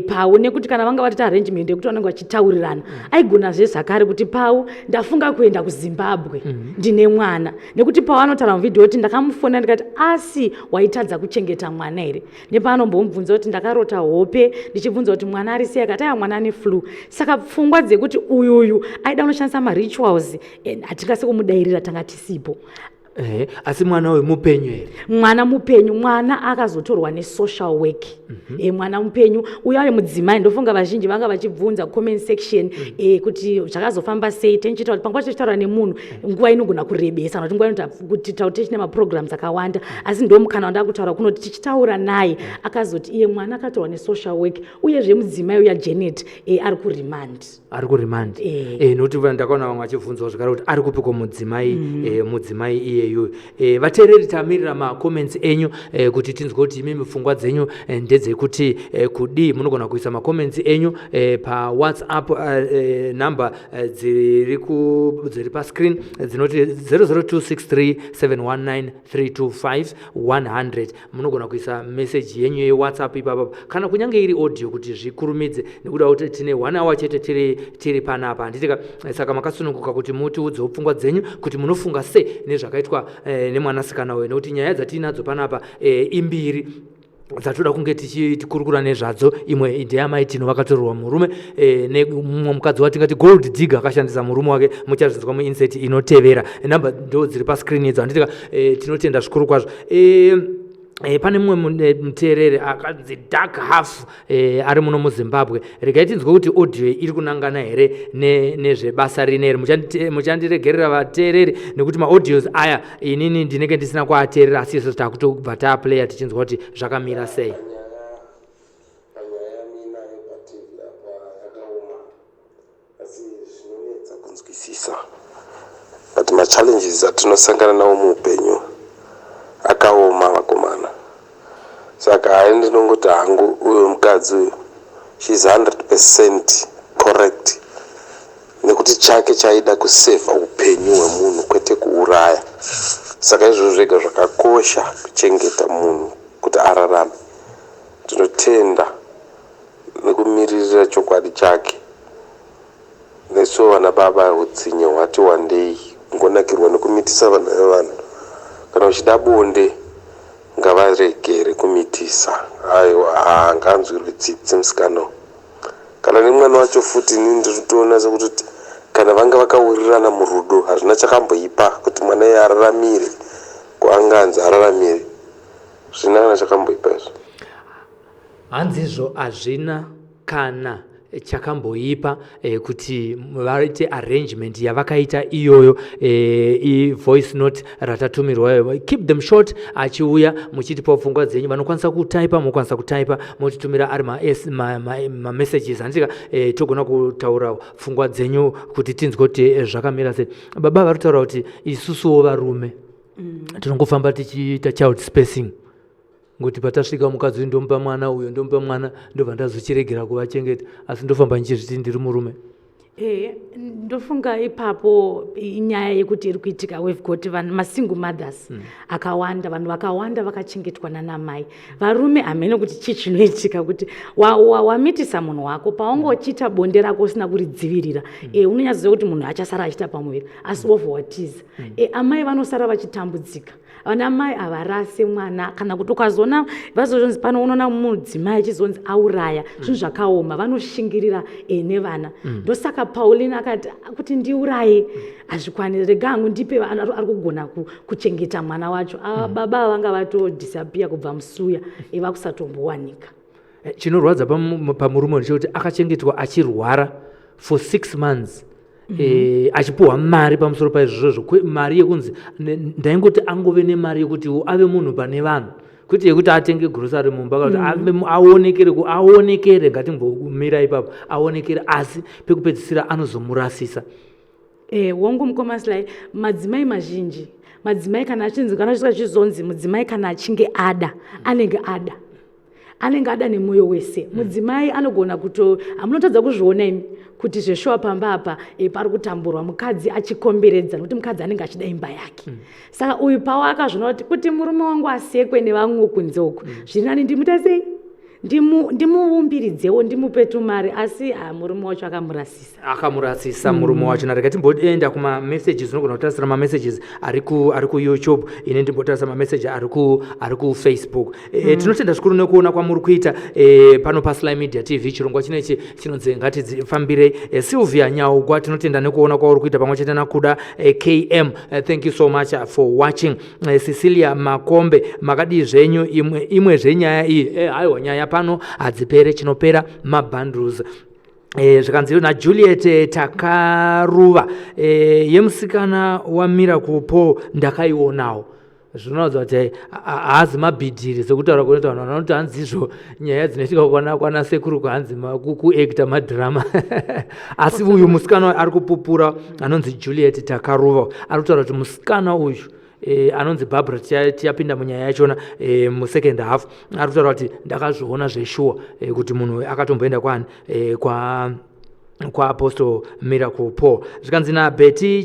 Pawo, nekuti kana vanga vatita arrangement yekuti vanenge vachitaurirana aigona zvakare kuti Pawo ndafunga kuenda kuZimbabwe ndine mwana, nekuti Pawo anotaura muvhidhio kuti ndakamufona ndikati asi waitadza kuchengeta mwana here, nepaanombombvunza kuti ndakarota hope ndichibvunza kuti mwana ari sei, akati mwana ane flu. Saka pfungwa dzekuti uyuyu aida kunoshandisa ma-rituals hatingasi kumudairira tanga tisipo. Asi mwana uyu mupenyu here? Mwana mupenyu, mwana akazotorwa nesocial work. Mwana mupenyu uyo ari mudzimai, ndofunga vazhinji vanga vachibvunza comment section kuti zvakazofamba sei. Tenchitaura kuti panguva tichitaura nemunhu nguva inogona kurebesa, nokuti nguva inoita kuti taute nemaprograms akawanda, asi ndomukana wanda kutaura kunoti tichitaura naye akazoti iye mwana akatorwa nesocial work, uyezve mudzimai uya Janet ari kurimand. Nokuti ndakaona vamwe vachibvunzawo zvakare kuti ari kupikwa mudzimai iye iyoyo. Vateereri tamirira ma-comments enyu kuti tinzwe kuti imi pfungwa dzenyu ndedzekuti kudi. Munogona kuisa ma-comments enyu pa WhatsApp number dziri pa screen dzinoti 00263719325 Munogona kuisa message yenyu yeWhatsApp ipapo, kana kunyange iri audio kuti zvikurumidze, nekuda kuti tine 1 hour chete tiri panapa. Handitika saka makasununguka kuti mutiudzewo pfungwa dzenyu kuti munofunga sei nezvakaitwa nemwanasikana uyu, nekuti nyaya dzatinadzo panapa imbiri dzatoda kunge tichikurukura nezvadzo. Imwe ndeyamai Tino vakatorerwa murume nemumwe mukadzi watingati gold digger akashandisa murume wake. Muchazvinzwa muinsert inotevera. Namba ndo dziri paskrini idzo. Handitika tinotenda zvikuru kwazvo. Pane mumwe muteereri akanzi Dark Half ari muno muZimbabwe. Regai tinzwe kuti audio iri kunangana here nezvebasa rineri. Muchandiregerera vateereri, nekuti maaudios aya inini ndinenge ndisina kuateerera, asi isu takutobva taaplaya tichinzwa kuti zvakamira sei. But ma-challenges atinosangana nawo muupenyu akaoma vakomana. Saka ndinongoti hangu uyo mukadzi uyu she's 100% correct, nekuti chake chaida kusevha upenyu hwemunhu kwete kuuraya. Saka izvozvo zvega zvakakosha kuchengeta munhu kuti ararame. Tinotenda nekumiririra chokwadi chake. Nesu vana baba utsinye hwati wandei ngonakirwa nekumitisa vana vevanhu. Kana uchida bonde ngavaregere kumitisa. Aiwa nganzwirwe tsitsi musikana. Kana nemwana wacho futi inini ndinotoona sekuti kana vanga vakaurirana murudo hazvina chakamboipa kuti mwana iye araramire kuanganzi araramire. Zvina chakamboipa izvo. hanzizvo hazvina kana chakamboipa kuti vaite arrangement yavakaita iyoyo voice note ratatumirwa. Keep them short, achiuya muchitipa pfungwa dzenyu. Vanokwanisa kutaipa, mokwanisa kutaipa motitumira ari ma messages andika togona kutaura pfungwa dzenyu kuti tinzwe kuti zvakamira sei. Baba vari kutaura kuti isusuwo varume tinongofamba tichiita child spacing, ngokuti patasvika mukadzi ndomupa mwana, uyo ndomupa mwana, ndobva ndazochiregera kuvachengeta, asi ndofamba nchizviti ndiri murume. Ndofunga ipapo inyaya yekuti iri kuitika we've got masingle mothers akawanda, vanhu vakawanda vakachengetwa nanamai. Varume hamene kuti chii chinoitika kuti wamitisa munhu wako paungochita bonde rako usina kuridzivirira, unonyaziva kuti munhu achasara achita pamuviri, asi wobva watiza. Amai vanosara vachitambudzika. Vana mai havarase mwana, kana kuti ukazona vazozonzi pano unoona mudzimai achizonzi auraya, zvinhu zvakaoma, vanoshingirira nevana. Ndosaka Pauline akati kuti ndiuraye hazvikwanisi, rega hangu ndipe ari kugona kuchengeta mwana wacho. Baba vanga vatodisappear kubva musuya vakusatombowanika. Chinorwadza pamurume ndechekuti akachengetwa achirwara for 6 months. Achipuhwa mari pamusoro paizvozvo, mari yekunzi ndaingoti angove nemari yekuti ave munhu pane vanhu, kuti yekuti atenge grocery mumba, kuti aonekere, ngatimbomira ipapo aonekere, asi pekupedzisira anozomurasisa. Wongu mukoma Sly, madzimai mazhinji, madzimai kana achizonzi mudzimai kana achinge ada, anenge ada nemwoyo wese. Mudzimai anogona amunotadza kuzviona imi kuti zveshuwa pamba apa pari kutamburwa, mukadzi achikomberedza, nokuti mukadzi anenge achida imba yake. Saka uyu pawo akazviona kuti murume wangu asekwe nevamwe kunze uku, zviri nani ndimuita sei, ndimuumbiridzewo, ndimupe tumari, asi murume wacho akamurasisa murume wacho. Nareka timboenda kumamessages, unogona kutarisira mamessages ari kuYouTube, ine ndimbotarisa mamessages ari kuFacebook. Tinotenda zvikuru nekuona kwamuri kuita pano paSly Media TV. Chirongwa chinechi chinonzi ngatidzifambire. Sylvia Nyaugwa, tinotenda nekuona kwauri kuita pamwe chete nakuda KM. Thank you so much for watching. Cecilia Makombe, makadi zvenyu imwe zvenyaya iyi, aiwa nyaya pano hadzipere, chinopera mabundles. Zvikanzi naJuliet Takaruva, yemusikana waMiracle Paul ndakaionawo. Zvinoudza kuti haazi mabhidhiri sekutaura kunoita vanhu vanoti hanzizvo nyaya dzinoitika kwana sekuru kuhanzi kuacta madhirama. Asi uyu musikana ari kupupura anonzi Juliet Takaruva ari kutaura kuti musikana uyu anonzi Barbara, tiyapinda munyaya yachona musecond half, ari kutaura kuti ndakazviona zveshuwa kuti munhu akatomboenda kwa Apostle Miracle Paul. Zvikanzi naBetty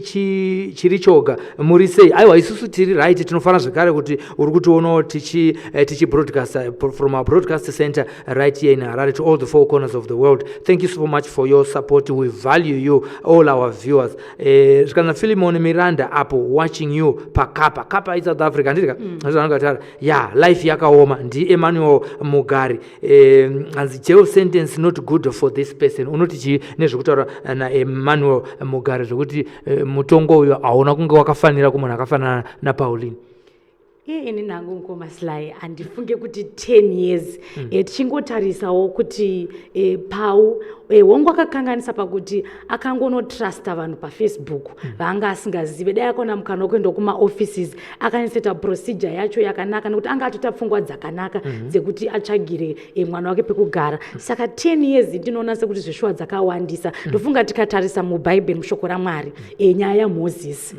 Chirichoga, muri sei? Aiwa, isusu tiri right, tinofana zvekare kuti uri kutiona tichi broadcast from our broadcast center right here in Harare to all the four corners of the world. Thank you so much for your support. We value you, all our viewers. Zvikanzi Philemon Miranda apo watching you pakapa in South Africa. Ndika life yakaoma. Ndi Emmanuel Mugari, as jail sentence not good for this person. Unoti nezvekutaura naEmmanuel Mugari zvokuti mutongo uyu hauna kunge wakafanira kumunhu akafanana naPauline. Ini nangu mukoma Sly, handifunge kuti 10 years tichingotarisawo kuti Pau wangu akakanganisa pakuti akangonotrasta vanhu paFacebook vanga asingazive. Dai akona mukana wekuenda kumaoffices akaniseta procedure yacho yakanaka, nekuti anga atota pfungwa dzakanaka dzekuti atsvagire mwana wake pekugara. Saka 10 years ndinoona sekuti zveshuwa dzakawandisa. Ndofunga tikatarisa mubhaibheri, mushoko raMwari, nyaya yaMozisi,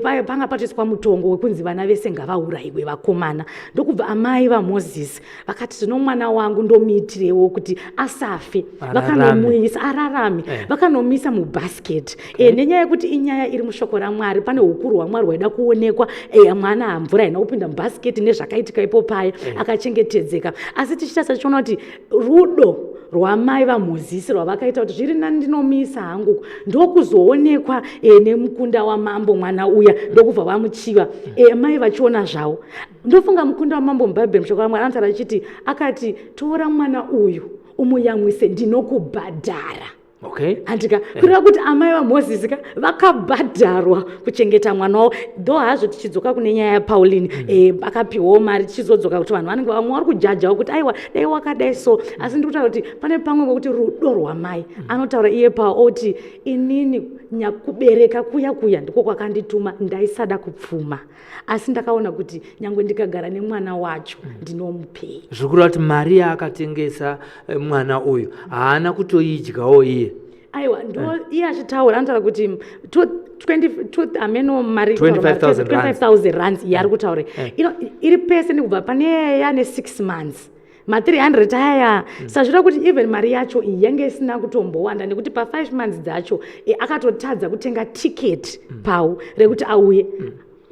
panga patoiswa mutongo wekunzi vana vese ngavaurayiwe vakomana. Ndokubva amai vaMozisi vakati zvino mwana wangu ndomuitirewo kuti asafe, vakanomuisa ararame, vakanomisa mubasket. Nenyaya yekuti inyaya iri mushoko raMwari, pane ukuru hwaMwari hwaida kuonekwa. Mwana hamvura haina kupinda mubasket nezvakaitika ipo paya, akachengetedzeka. Asi tichitasa tichiona kuti rudo rwamai vaMozisi rwavakaita kuti zviri nani ndinomisa hangu ndokuzoonekwa nemukunda wamambo mwana uya, ndokubva vamuchiva mai vachiona zvavo. Ndofunga mukunda wamambo mubhaibheri, mushoko raMwari anotaura achiti, akati tora mwana uyu umuyamwise, ndinokubhadhara. Okay. Andika kurira kuti amai vaMozisi vakabhadharwa kuchengeta mwana wavo, though hazvo tichidzoka kune nyaya yaPauline akapiwawo mari tichizodzoka kuti vanhu vanenge vamwe vari kujajawo kuti aiwa dai wakadai so, asi ndiri kutaura kuti pane pamwe pokuti rudo rwamai anotaura iye Paul oti inini kubereka kuya ndiko kwakandituma ndaisada kupfuma, asi ndakaona kuti nyangwe ndikagara nemwana wacho ndinomupei. Zvikuru kuti mari yaakatengesa mwana uyu haana kutoidyawo iye. Aiwa ndo iye achitaura anotaura kuti 25,000 rands yari kutaura iri pese ndikubva pane yane 6 months ma300 aya sazvira kuti even mari yacho iyi yange isina kutombowanda nekuti pa5 months dzacho akatotadza kutenga ticket Pau rekuti auye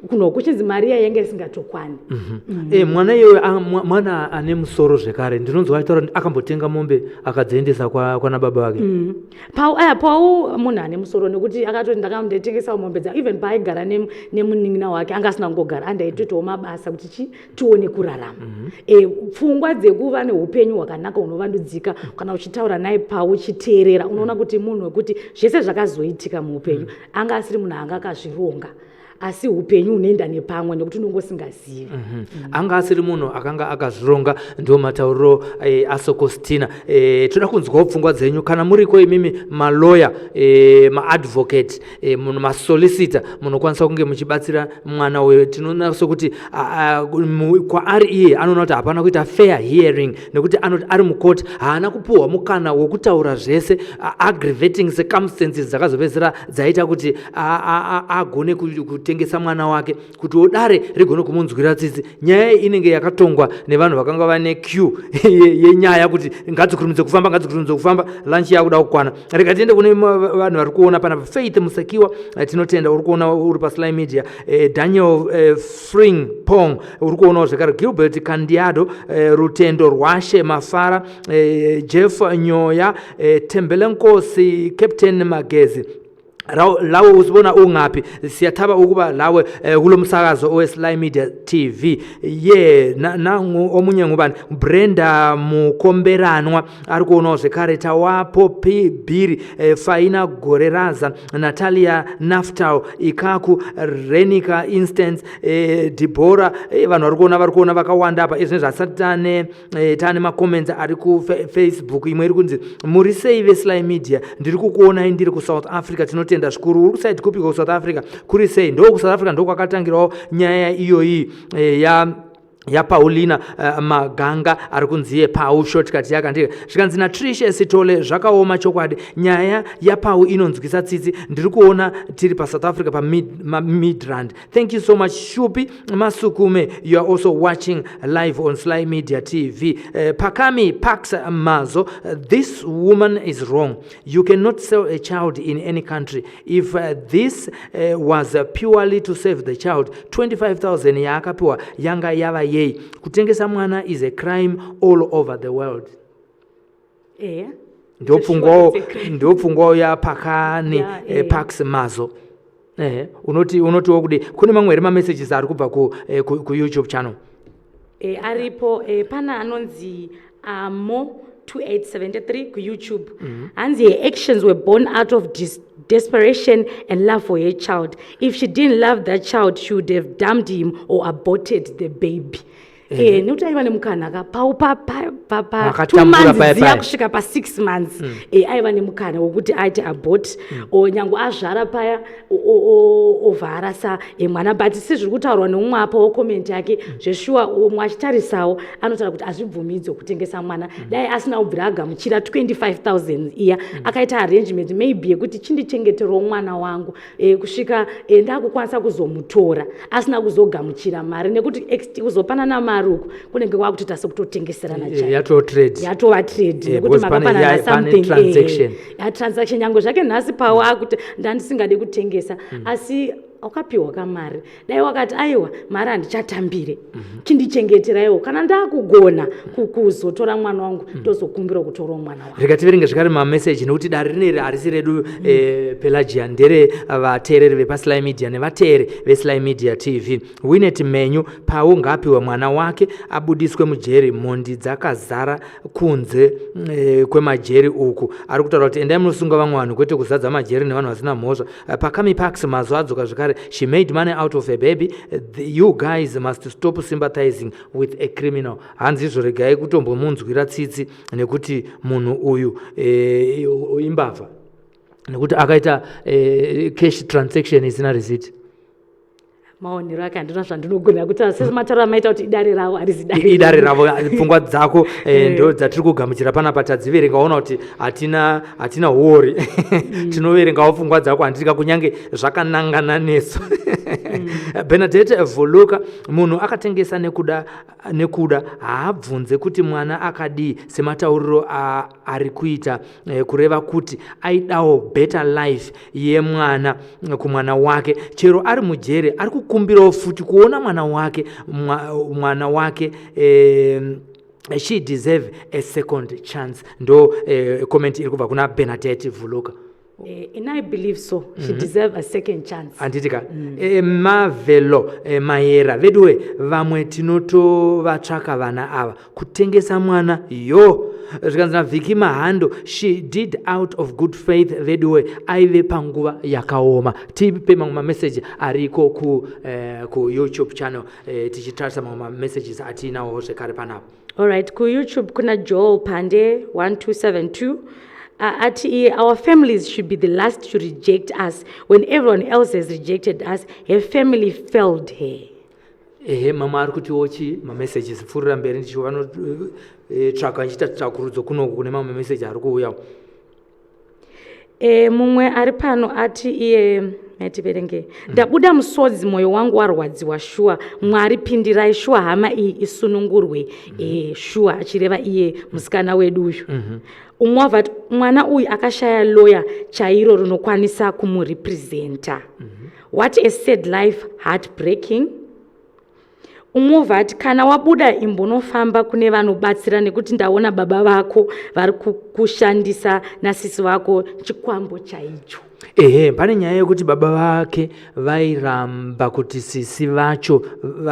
kuno kuchinzi Maria yange isingatokwani. Mwana iyoyo mwana ane musoro zvekare ndinonzwa achitaura akambotenga mombe akadziendesa kwana baba vake. Pau munhu ane musoro nekuti akatoti ndakamutengesa mombe dza even paaigara nemunin'ina wake anga asina kungogara andaitoitawo mabasa kuti tione kurarama. Pfungwa dzekuva neupenyu hwakanaka hunovandudzika kana uchitaura naye Pau uchiteerera unoona kuti munhu wekuti zvese zvakazoitika muupenyu anga asiri munhu anga akazvironga, asi upenyu unoenda nepamwe nekuti unongosingazivi. Anga asiri munhu akanga akazvironga, ndio matauriro aSokostina. Toda kunzwawo pfungwa dzenyu kana muriko imimi maloya, maadvocate, masolicitor munokwanisa kunge muchibatsira mwana uyu. Tinoona sokuti kwaari iye anoona kuti hapana kuita fair hearing nekuti anoti ari mukoti haana kupuhwa mukana wokutaura zvese aggravating circumstances dzakazopedzera dzaita kuti agone kutengesa mwana wake kuti odare rigone kumunzwira tsitsi. Nyaya inenge yakatongwa nevanhu vakanga vane queue yenyaya kuti ngadzikurumidze kufamba lunch yakuda kukwana. Reka tiende kune vanhu vari kuona pana Faith Musakiwa, tinotenda uri kuona uri paSly Media, Daniel Fring Pong uri kuonawo zvekare, Gilbert Kandiado, Rutendo Rwashe Mafara, Jeff Nyoya, Tembelenkosi, Captain Magezi. Lawe usibona ungapi siyathaba ukuba lawe kulo msakazo oSly Media TV nangu omunye ngubani Brenda Mukomberanwa ari kuonawo zvekare Tawapo Biri, Faina Goreraza, Natalia Naftau, Ikaku Renika Instance, Deborah. Vanhu vari kuona vakawanda apa. Izvi zvasati tane macomments ari kuFacebook. Imwe iri kunzi muri sei veSly Media, ndiri kukuona ndiri kuSouth Africa. Tinotenda zvikuru. Uri kusaidi kupi kuSouth Africa? Kuri sei? Ndo kuSouth Africa ndo kwakatangirawo nyaya iyoyi yaPaulina Maganga ari kunziye Pau shortcut yakandika zvikanzi naTricia Sitole zvakaoma chokwadi. Nyaya yaPau inonzwisa tsitsi. Ndiri kuona tiri paSouth Africa Midrand. Thank you so much Shupi Masukume, you are also watching live on Sly Media TV. Pakami Pax Mazo, this woman is wrong. You cannot sell a child in any country. If this was purely to save the child, 25,000 yaakapiwa yanga yava yei. Kutengesa mwana is a crime all over the world. Ndio pfungwa ya Pakani Pax Mazo. Unotiwo kuti kune mamwe messages ari kubva ku YouTube channel. Aripo pana anonzi Amo 2873 ku YouTube. And the actions were born out of desperation and love for her child. If she didn't love that child, she would have dumped him or aborted the baby. Nekuti aiva nemukana Pau pa 2 months ziya kusvika pa 6 months aiva nemukana wokuti aite abort o nyangu azvara paya ovhara sa mwana, but sizviri kutaurwa neumwe apa wocomment yake zveshuwa umwe achitarisawo anotaura kuti azvibvumidzo kutengesa mwana dai asina kubvira agamuchira 25,000 iya akaita arrangement maybe yekuti chindichengeterawo mwana wangu kusvika ndakukwanisa kuzomutora asina kuzogamuchira mari nekuti kuzopanana mari uku kunenge kwakutoita sekutotengeserana yatova trade nekuti makapanana something transaction nyange zvake nhasi Pau akuti ndandisingade kutengesa asi wakapiwa kamari dai wakati aiwa mari handichatambire chindichengeteraiwo kana ndakugona kuzotora mwana wangu tozokumbira kutorawo mwana wangu. Reka tiverenge zvakare mameseji nekuti dare rineri harisi redu Pelagia, ndere vateereri vepaSly Media nevateeri veSly Media TV. Winnet Menyu, Pau ngapiwe mwana wake abudiswe mujeri, mhondi dzakazara kunze kwemajeri uku. Ari kutaura kuti endai munosunga vamwe vanhu kwete kuzadza majeri nevanhu vasina mhosva. Pakami Parks mazuva adzoka zvakare, she made money out of a baby. You guys must stop sympathizing with a criminal. Hanzi izvo regai kutombomunzwira tsitsi nekuti munhu uyu imbavha nekuti akaita cash transaction isina receipt. Maonero ake handina zvandinogona kuti sezimataura maita kuti idare ravo harisi idare ravo. Pfungwa dzako ndo dzatiri kugamuchira panapa, tadziverengaona kuti hatina wori tinoverengawo pfungwa dzako, handitika kunyange zvakanangana neso. Bernadette Voluka, munhu akatengesa nekuda haabvunze kuti mwana akadii sematauriro ari kuita, kureva kuti aidawo better life yemwana kumwana wake. Chero ari mujeri ari kukumbirawo futi kuona mwana wake she deserve a second chance. Ndo comment iri kubva kuna Bernadette Voluka. And I believe so. She deserves a second chance. Anditika Mavelo Maera veduwe vamwe tinotovatsvaka vana ava kutengesa mwana yo zvikanzina Viki Mahando, she did out of good faith veduwe aive panguva yakaoma. Tipe mamwe mameseji ariko ku YouTube channel tichitarisa mamwe messages atinawo zvekare panapo. Alright, ku YouTube kuna Joel Pande 1272. Our families should be the last to reject us. When everyone else has rejected us, her family failed her. Mama ari kutiwo chi mamessages pfuurira mberi ndichiwana tsvaka nchita tsvakurudzo kunoku kune mamwe meseji ari kuuyawo. Mumwe ari pano ati iye tiverenge ndabuda musodzi mwoyo wangu warwadziwa shuwa Mwari pindirai shuwa hama iyi isunungurwe shuwa achireva iye musikana wedu uyu. Umwe wabva mwana uyu akashaya loya chairo rinokwanisa kumurepresenta. What a sad life, heartbreaking. Umwe wabva ati kana wabuda imbonofamba kune vanobatsira nekuti ndaona baba vako vari kushandisa nasisi vako chikwambo chaicho. Pane nyaya yekuti baba vake vairamba kuti sisi vacho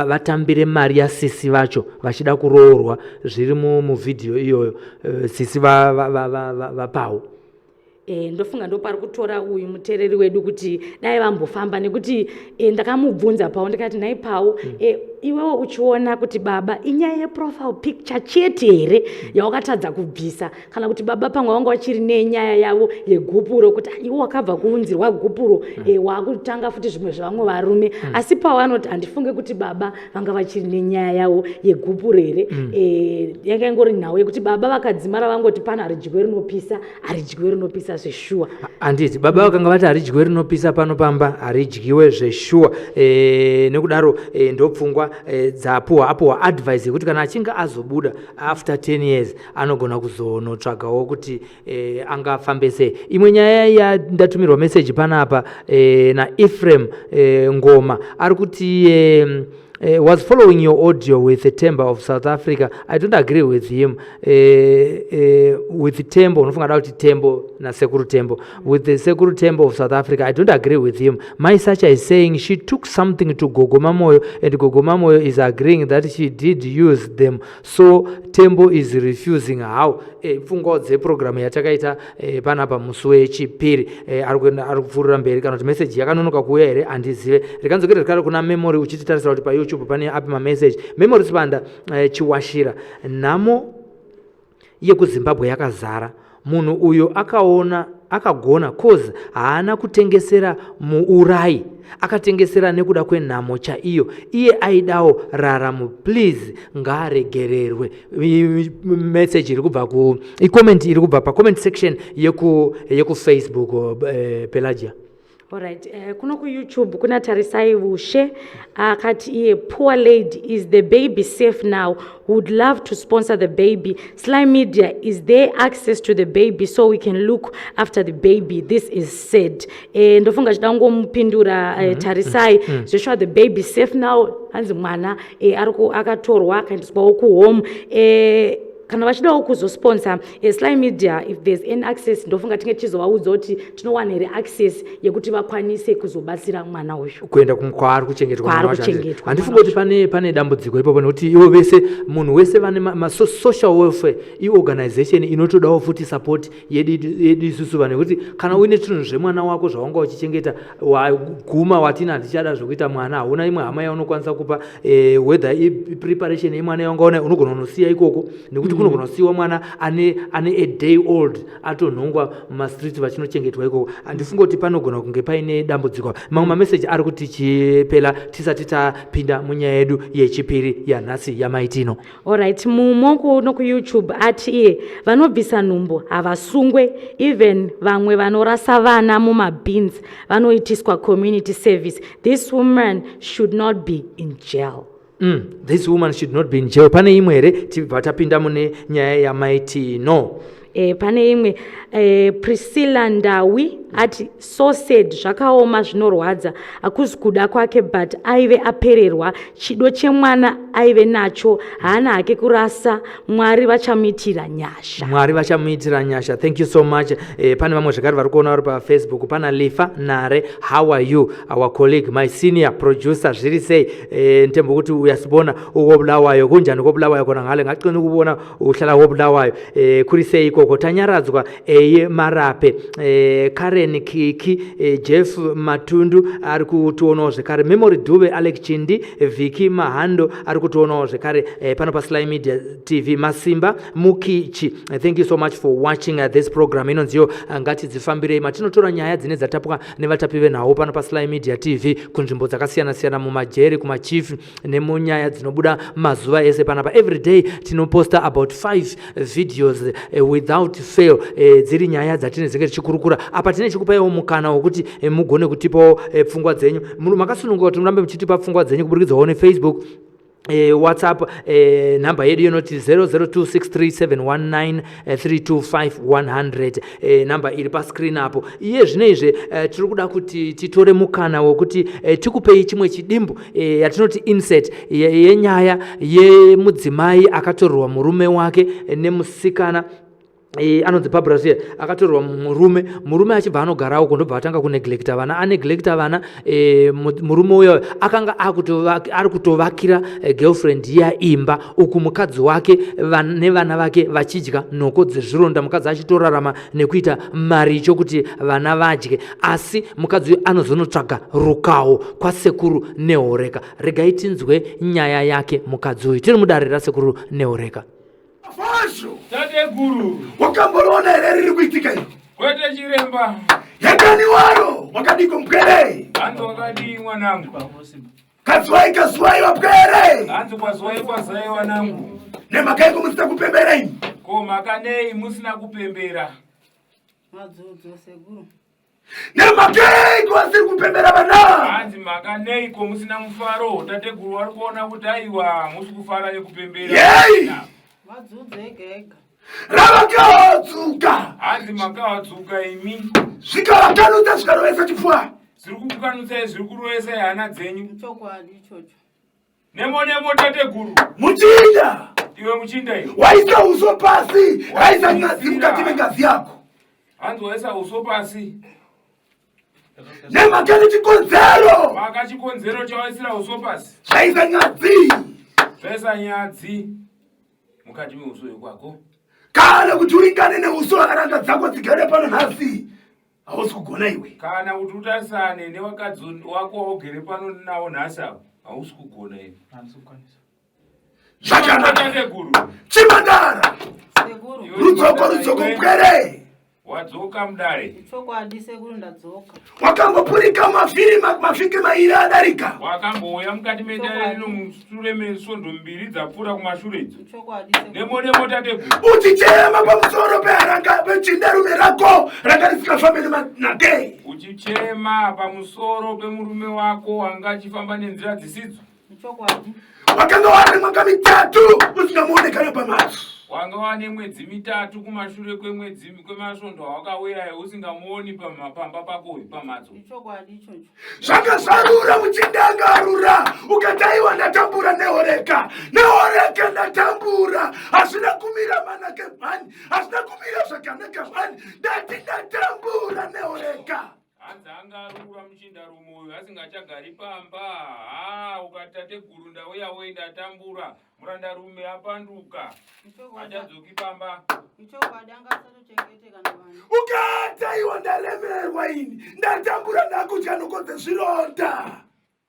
vatambire mari yasisi vacho vachida kuroorwa, zviri muvhidhiyo iyoyo sisi vaPau. Ndofunga ndopari kutora uyu muteereri wedu kuti dai vambofamba nekuti ndakamubvunza Pau ndikati nhai Pau iwewo uchiona kuti baba inyaya yeprofile picture chete here yawakatadza kubvisa kana kuti baba pamwe vanga vachiri nenyaya yavo yegupuro kuti iwe wakabva kuunzirwa gupuro wakutanga futi zvimwe zvavamwe varume asi Pau anoti handifunge kuti baba vanga vachiri nenyaya yavo yegupuro here. Yanga ingori nhau yekuti baba vakadzimara vangoti pana haridyiwe rinopisa zveshuwa. Handiti baba vakanga vati haridyiwe rinopisa pano pamba haridyiwe zveshuwa. Nekudaro ndopfungwa apuwa advice yekuti kana achinge azobuda after 10 years anogona kuzonotsvagawo kuti angafambe sei. Imwe nyaya yandatumirwa message panapa naEphraim Ngoma ari kuti was following your audio with the Temba of South Africa. I don't agree with him. With Tembo, unofunga kuti Tembo na Sekuru Tembo. With the Sekuru Tembo of South Africa, I don't agree with him. My Sacha is saying she took something to Gogo Mamoyo and Gogo Mamoyo is agreeing that she did use them. So Tembo is refusing. How? Pfungo dze program yatakaita panapa musi wechipiri ari kupfuurira mberi kana kuti message yakanonoka kuuya here handizive. Rikanzokera rikare kuna memory uchititarisira kuti paYouTube pane api mamessage. Memory Sibanda Chiwashira nhamo yekuZimbabwe yakazara. Munhu uyo akagona cause haana kutengesera muurai, akatengesera nekuda kwenhamo chaiyo. Iye aidawo raramo, please ngaaregererwe. Message iri kubva comment iri kubva pa comment section yeku Facebook Pelagia. Alright, kuno ku-YouTube kuna Tarisai Ushe akati iye poor lady, is the baby safe now? Would love to sponsor the baby. Sly Media, is there access to the baby so we can look after the baby? This is said. Ndofunga chidango mpindura Tarisai, Joshua, the baby safe now? Hanzi mwana akatorwa akaendeswa ku home. Kana vachida kuzosponsor Sly Media, if there's any access, ndofunga tinge chizovaudza kuti tinowana here access yekuti vakwanise kuzobatsira mwana uyu kuenda kwaari kuchengetwa mwana wacho. Handifunga kuti pane dambudziko ipopo nekuti ivo vese munhu wese vane social welfare iorganization inotodawo futi support yedu isusu vanhu, nekuti kana uine tunhu zvemwana wako zvawanga uchichengeta waguma watina handichada zvokuita mwana, hauna imwe hama yaunokwanisa kupa whether preparation yemwana yaungaona unogona kunosiya ikoko, nekuti kunogona kusiyiwa mwana ane a day old atonhongwa mumastreet vachinochengetwa ikoko. Handifunga kuti panogona kunge paine dambudziko. Mamwe mameseji ari kuti chipela tisati tapinda munyaya yedu yechipiri yanhasi yamaitino. Alright, mumoko no ku YouTube ati iye vanobvisa nhumbu havasungwe, even vamwe vanorasa vana mumabins vanoitiswa community service. This woman should not be in jail. This woman should not be in jail. Pane imwe here tibva tapinda mune nyaya yamaitino. Pane imwe Priscilla Ndawi ati so said zvakaoma zvinorwadza, akuzi kuda kwake but aive apererwa, chido chemwana aive nacho, haana hake kurasa, Mwari vachamuitira nyasha. Mwari vachamuitira nyasha. Thank you so much. Pane vamwe zvakare vari kuona vari pa Facebook. Pana Lifa Nare, how are you? Our colleague, my senior producer, zviri sei? Ntembo kuti uyasibona ukobulawayo kunjani ukobulawayo kona ngale ngaqini ukubona uhlala ukobulawayo. Kuri sei ikoko tanyaradzwa Marape, Karen Kiki, Jeff Matundu ari kutuonawo zvekare, Memory Dube, Alex Chindi, Vicky Mahando ari kutuonawo zvekare pano pa Sly Media TV. Masimba Mukichi, thank you so much for watching this program. Inonziyo ngatidzifambirei matinotora nyaya dzine dzatapwa nevatapi venhau pano pa Sly Media TV kunzvimbo dzakasiyana siyana mumajeri, kumachief nemunyaya dzinobuda mazuva ese panapa. Every day tinoposta about 5 videos without fail, dziri nyaya dzatinenge tichikurukura apa. Tine chikupaiwo mukana wokuti mugone kutipawo pfungwa dzenyu. Makasununguka kuti murambe muchitipa pfungwa dzenyu kuburikidzawo neFacebook, WhatsApp, namba yedu yonoti 00263719325100, namba iri pa screen apo. Iye zvinezve tiri kuda kuti titore mukana wokuti tikupei chimwe chidimbu yatinoti insert yenyaya yemudzimai akatorerwa murume wake nemusikana anonzi Barbara akatorwa murume achibva anogarawo kundobva atanga kuneglecta vana, aneglecta vana. Murume uyo akanga ari kutovakira girlfriend ya imba, uku mukadzi wake nevana vake vachidya nhoko dzezvironda, mukadzi achitorarama nekuita mari chokuti vana vadye, asi mukadzi uyo anozonotsvaga rukawo kwasekuru Nehoreka. Regai tinzwe nyaya yake mukadzi uyu, tiri mudare rasekuru Nehoreka. Fasho tate guru wakamborona here riri kuitika ino kwete chiremba yakani waro wakadiko mpwere hanzi wakadii mwanangu kazwai wapwere hanzi kwazwai wanangu nemakaiko musina kupembera ini ko makanei musina kupembera madzodzo seguru nemakaiko asiri kupembera vana hanzi makanei ko musina mufaro. Tate guru wari kuona kuti aiwa musi kufara nekupembera. Yei madzudze ega ravakawadzuka hanzi makawadzuka imi zvikavakanudza zvikarovesa chipfuva zviri kukukanutsai, zviri kurovesai hana dzenyu. chokwadi ichocho Nemo tate guru muchinda iwe muchinda iwe waisa uso pasi raisa ngazi mukati mengazi yako hanzi waisa uso pasi nemakani chikonzero maka chikonzero chawaisira uso pasi zvaisa nyadzi zvaisa nyadzi mukati meuso wekwako. kana kuti uringane neuso hwakaranga dzako dzigare pano nhasi hausi kugona iwe. Kana kuti utarisane nevakadzi wako waugere pano nawo nhasi avo hausi kugona iwe. Zvakanaka guru chimandara seguru rudzoko mpwere wadzoka mudare. chokwadi seguru ndadzoka wakambopurika mavhiki mairi adarika wakambouya mukati medare rino mushure mesvondo mbiri dzapfuura kumashure idzi. chokwadi nemo tate guru uchichema pamusoro peharanga pechindarume rako ranga risingafambi nenhate. uchichema pamusoro pemurume wako wanga achifamba nenzira dzisidzo. Chokwadi. Wakanga wari mwaka mitatu usingamuonekana pamhatso. Wanga wane mwedzi mitatu kumashure kwemasvondo awakauya usingamuoni pamba pako pamhatso. Chokwadi ichocho. Zvanga zvarura muchindangarura ukataiwa ndatambura nehoreka ndatambura hazvina kumira manake mhani hazvina kumira zvakanaka mhani ndati ndatambura nehoreka. Hanzi angarura muchindarume uyu asingachagari pamba. Ukatateguru ndauya ndatambura murandarume apanduka achadzoki pamba. Chokwadi angasatochengeteka navanhu. Ukataiwa ndalemerwa ini ndatambura ndakudya nokodze zvironda.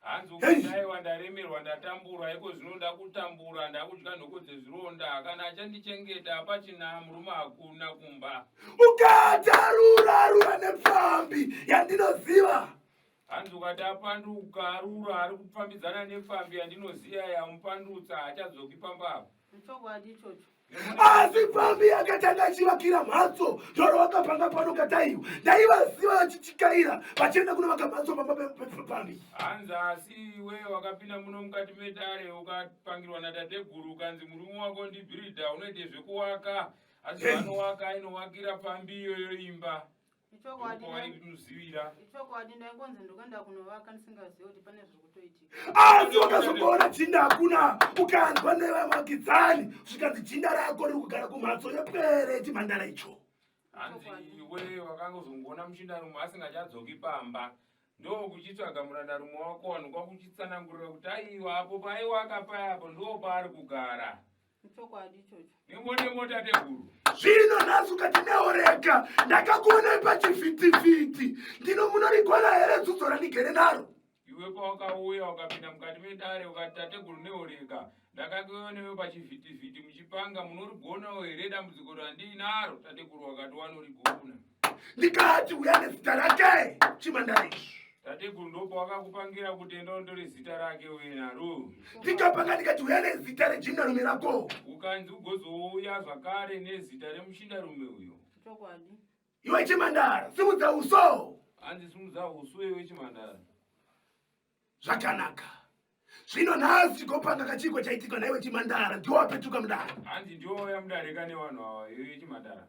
Hanzi ukataiwa ndaremerwa ndatambura iko zvino ndakutambura ndakudya nokodze zvironda kana achandichengeta apachina murume hakuna kumba. Ukatarura nepfambi yandinoziva. Hanzi ukati apanduka arura ari kufambidzana nefambi yandinoziya yamupandutsa achadzoki pamba. Chokwadi ichocho. Asi pambi yakatanga chivakira mhatso ndoro wakapanga pano kataiwa ndaivaziva vachichikaira vachienda kunovaka mhatso pamba pambi. Hanzi asi iwe wakapinda muno mukati medare ukapangirwa natateguru ukanzi murume wako ndibhiridha unoite zvekuwaka asi vanowaka inovakira pambi iyoyo imba. Chokwadi ndaingonzi ndokuenda kunovaka ndisingazivi kuti pane zviri kutoitika. Asi wakazomboona chinda hakuna ukanzwa nevamakidzani zvikanzi chinda rako riri kugara kumhatso yepwere chimhandara icho. Hanzi iwe wakangozongoona muchindarume asingachadzoki pamba ndokuchitsvaga murandarume wako wanhuka kuchitsanangurira kuti aiwa apo paiwaka payapo ndo paari kugara. Chokwadi ichocho. Nemo tateguru. Zvino nhasi ukati nehoreka ndakakuonai pachivhitivhiti ndino munorigwana here dzudzo randigere naro. Iwe pawakauya ukapinda mukati medare ukati tateguru nehoreka ndakakuonewo pachivhitivhiti muchipanga munorigonawo here dambudziko randinaro. Tateguru wakati wanorigona. Ndikati uya nezita rake chimhandara ichi. Tateguru ndopo wakakupangira kuti enda undore zita rake wenaro. Ndikapanga ndikati uya nezita rejinarume rako. Ukanzi ugozouya zvakare nezita remushindarume uyo. Chokwadi. Iwe chimhandara simudza uso. Hanzi simudza uso iwe chimhandara. Zvakanaka. Zvino nhasi chikopanga kachiko chaitika naiwe chimhandara ndiwo wapetuka mudare. Hanzi ndiwo wauya mudare kane vanhu ava iwe chimhandara.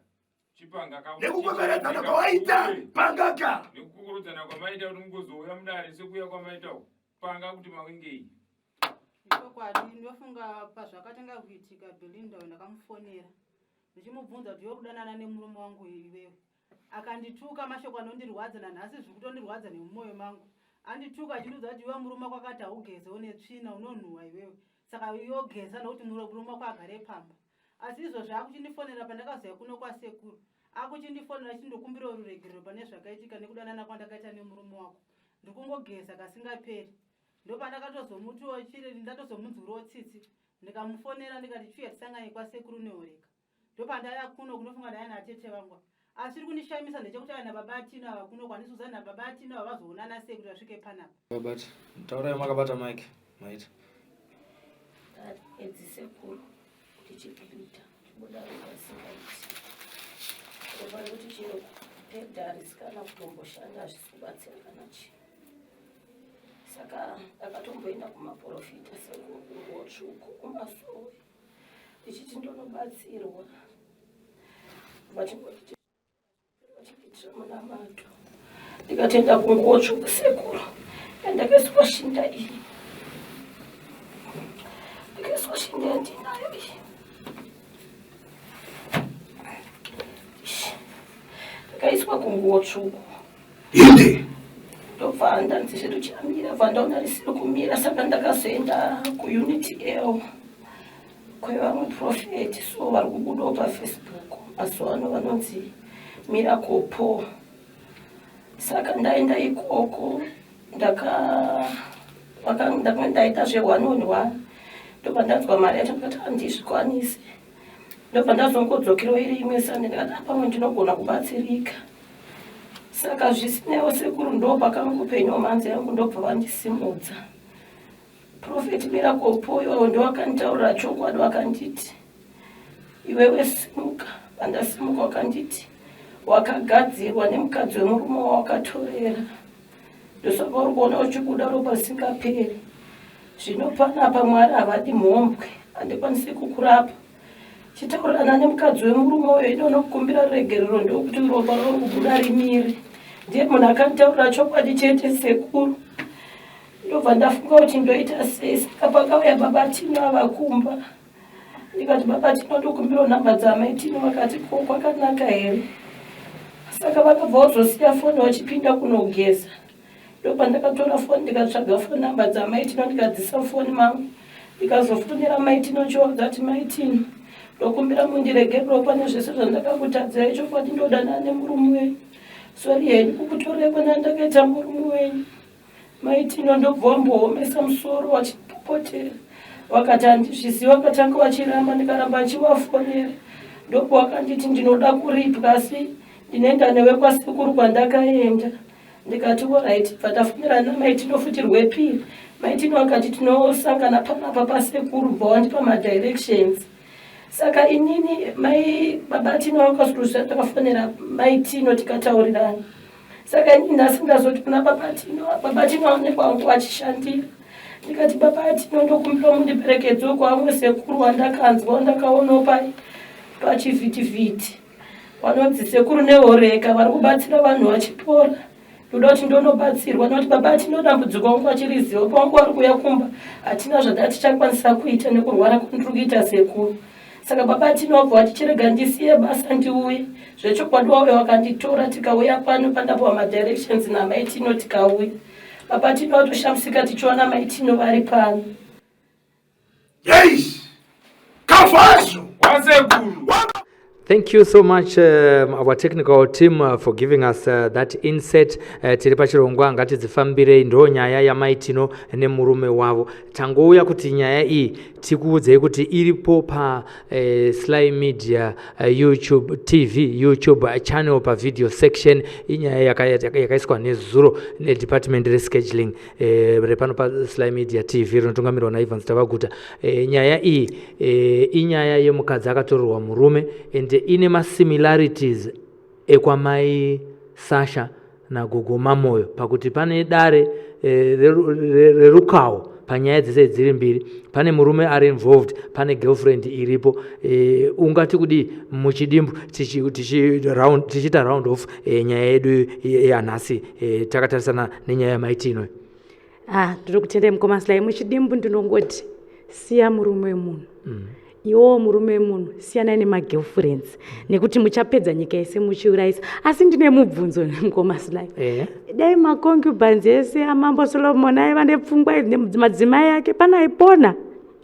Nekukwekweredzana kwawaita pangaka. Nekukurudzana kwamaita kuti mugozouya mudare sekuuya kwamaita panga kuti mawingei. Chokwadi ndofunga pazvakatanga kuitika Belinda ndakamufonera ndichimubvunza kuti yokudanana nemurume wangu iwewe. Akandituka mashoko anondirwadza nanhasi zviri kutondirwadza nemumwoyo mangu. Andituka achindudza kuti iwe murume wako akati augeze une tsvina unonhuhwa iwewe. Saka yogeza nokuti murume wako agare pamba. Asi izvozvo akuchindifonera pandakazoya kuno kwasekuru. Akuchindifonera chindokumbira ruregerero pane zvakaitika nekudanana kwandakaita nemurume wako. Ndikungogeza kasingaperi. Ndopandakatozomutiwo chiri ndatozomunzwirawo tsitsi. Ndikamufonera ndikati chiuya tisangane kwasekuru nehoreka. Ndopandaya kuno kunofunga ndaya natete vangu. Asi riri kundishamisa ndechekuti vana baba atino ava kunokwanisa uzana baba atino ava vazoonana sei kuti vasvike panapa. Babati, taurai makabata mike. Maita. Edzisekuru kuti chipinda chibuda rukasingaiti. Ropa kuti chiro pedhari sikana kutomboshanda zvisibatsira kana chi. Saka akatomboenda kumaprofita sekungotsvuku kumasowe. Ndichiti ndonobatsirwa. Vachingoti vachipitira muna mato. Ndikatenda kungotsvuku sekuru. Ndakaiswa shinda iyi. Ndakaiswa shinda ndinayo iyi. Ndakaiswa kungotsvuku. Inde. Ndobva ndanzi zvedu chamira bva ndaona risiri kumira saka ndakazoenda kuunity L kwevamwe profeti so vari kubudawo paFacebook mazuva ano vanonzi Miracle Paul. Saka ndaenda ikoko ndaita zve1-on-1 ndobva ndanzwa mari yacho ndikati handizvikwanisi. Ndobva ndazongodzokerawo iri imwe sande ndikati pamwe ndinogona kubatsirika. Saka zvisinewo sekuru ndo pakangu upenyu manzi yangu ndobva vandisimudza. Prophet Miracle Paul ndo akanitaurira chokwadi akanditi iwewe simuka. Pandasimuka akanditi wakagadzirwa nemukadzi wemurume wawakatorera. Ndosaka uri kuona uchikuda ropa risingaperi. Zvino panapa Mwari havadi mhombwe, handikwanisi kukurapa. Chitaurirana nemukadzi wemurume uyo inokukumbira regerero ndokuti ropa ruri kubuda rimire. Ndiye munhu akanditaurira chokwadi chete sekuru. Ndobva ndafunga kuti ndoita sei. Saka pakauya baba Tino avakumba. Ndikati baba Tino ndokumbira nhamba dzamai Tino, vakati ko kwakanaka here. Saka vakabva vazosiya foni vachipinda kunogeza. Ndobva ndakatora foni ndikatsvaga foni nhamba dzamai Tino ndikadzisa foni mangu. Ndikazofonera mai Tino choudza kuti mai Tino, ndokumbira mundiregerero pane zvese zvandakakutadzirai chokwadi ndodana nemurume wenyu. Sori henyu kukutoreiko nandakaita murume wenyu. Mai Tino ndobva wamboomesa musoro wachipopotera. Wakati handizvizivi, wakatanga wachiramba, ndikaramba ndichivafonera. Ndobva wakanditi ndinoda kuripwa asi ndinoenda newe kwasekuru kwandakaenda. Ndikati alright, bva tafonera namai Tino futi rwepiri. Mai Tino akati tinosangana panapa pasekuru, bva wandipa madirections. Saka inini mai baba Tino vakasulusa, takafonera mai Tino tikataurirana. Saka inini ndasingazoti kuna baba Tino aonekwa wangu achishandira. Ndikati baba Tino ndokumbira mundiperekedze kwamwe sekuru wandakanzwa wandakaona pachivhitivhiti. Vanonzi sekuru nehoreka vari kubatsira vanhu vachipora. Ndoda kuti ndonobatsirwa nokuti baba Tino dambudziko wangu achiriziva pangu vari kuuya kumba hatina zvatichakwanisa kuita nekurwara kwandiri kuita sekuru. Saka baba Tino wabva watichirega ndisiye basa ndiuye. Zvechokwadi wauya wakanditora tikauya pano pandapuwa madirections namai Tino tikauya. Baba Tino watoshamsika tichiona mai Tino vari pano. Yes! Kafazo! Wasekuru! Thank you so much, our technical team, for giving us that insight. Tiri pachirongwa ngati dzifambire ndo nyaya ya mai Tino nemurume wavo. Tangouya kuti nyaya iyi tikuudzei kuti iripo pa Sly Media YouTube TV, YouTube channel pa video section. Inyaya yakaiswa nezuro nedepartment rescheduling repano pa Sly Media TV rinotungamirwa naIvan Stavaguta. Nyaya iyi inyaya yemukadzi akatorerwa murume ende ine masimilarities ekwamai Sasha na Gogo Mamoyo pakuti pane dare rerukawo panyaya dzese dziri mbiri. Pane murume ari involved, pane girlfriend iripo. Ungati kudi muchidimbu tichita round off nyaya yedu yanhasi takatarisana nenyaya yamai Tino. Ndiri kutendai mukoma Sly, muchidimbu ndinongoti siya murume wemunhu. Iwo murume wemunhu siyana nemagirlfriends nekuti muchapedza nyika yese muchiurayisa. Asi ndine mubvunzo mukoma Sly. Dai maconcubines ese amambo Solomon aiva nepfungwa madzimai ake panaipona.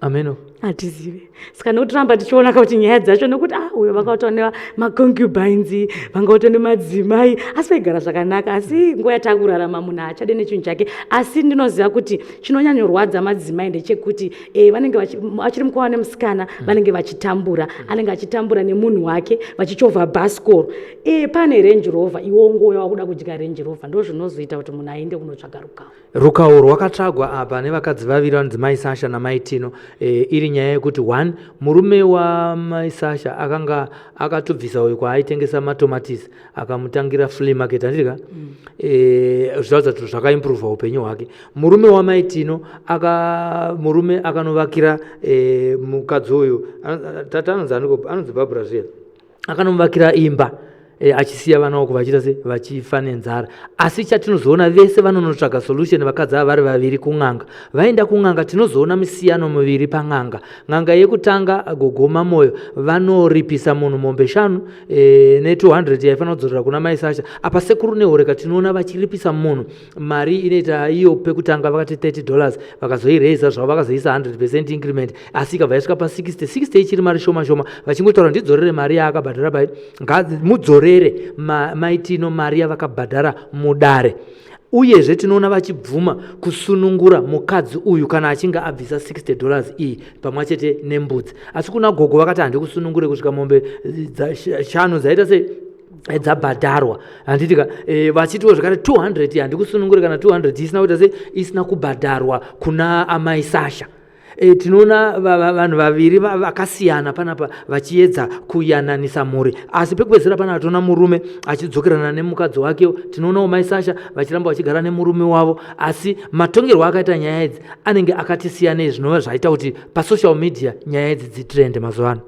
Ameno. Hatizive. Saka nokutiramba tichiona kuti nyaya dzacho nokuti uyo vakautona maconcubines vangautona madzimai asi vaigara zvakanaka. Asi nguva yatakurarama munhu achade nechinhu chake. Asi ndinoziva kuti chinonyanyorwadza madzimai ndechekuti vanenge achiri mukova nemusikana vanenge vachitambura, anenge achitambura nemunhu wake vachichovha bhasikoro. Pane Range Rover, iwo ngoya wakuda kudya Range Rover, ndo zvinozoita kuti munhu aende kunotsvaga rukawo. Rukawo rwakatsvagwa apa nevakadzi vaviri vanonzi mai Sasha namai Tino. Iri nyaya yekuti 1 murume wa mai Sasha akanga akatobvisa uyo kwaaitengesa matomatisi akamutangira flea market andika zvinoratidza kuti zvakaimprove upenyu hwake. Murume wa mai Tino murume akanovakira mukadzi uyu tata anonzi Barbara Zia akanovakira imba achisiya vana vako vachita se vachifa nenzara. Asi chatinozoona vese vanonotsvaga solution vakadzi ava vari vaviri kun'anga. Vaenda kun'anga tinozoona misiyano miviri pan'anga. N'anga yekutanga Gogo Mamoyo vanoripisa munhu mombe 5 ne200 yaifanira kudzorera kuna mai Sasha. Apa sekuru nehoreka tinoona vachiripisa munhu mari inoita iyo pekutanga vakati $30 vakazoireza zvavo vakazoisa 100% increment asi ikabva yasvika pa 60 ichiri mari shoma shoma vachingotaura ndidzorere mari yaakabhadhara pai mudzorere mai Tino mari yavakabhadhara mudare. Uyezve tinoona vachibvuma kusunungura mukadzi uyu kana achinga abvisa $60 iyi pamwe chete nembudzi. Asi kuna Gogo vakati handi kusunungure kusvika mombe 5 dzaita sei dzabhadharwa. Handitika vachitiwo zvakare 200 handi kusunungure kana 200 isina kuita sei isina kubhadharwa kuna amai Sasha. Tinoona vanhu vaviri vakasiyana panapa vachiedza kuyananisa mhuri, asi pekupedzisira pana tona murume achidzokerana nemukadzi wake. Tinoonawo mai Sasha vachiramba vachigara nemurume wavo, asi matongerwo akaita nyaya idzi anenge akatisiyanei, zvinova zvaita kuti pasocial media nyaya idzi dzitrende mazuva ano.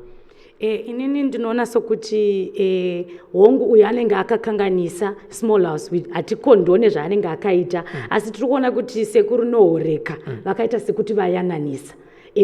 Inini ndinoona sokuti hongu uyu anenge akakanganisa Small House, hatikondone zvaanenge akaita, asi tiri kuona kuti sekuru nohoreka vakaita sekuti vayananisa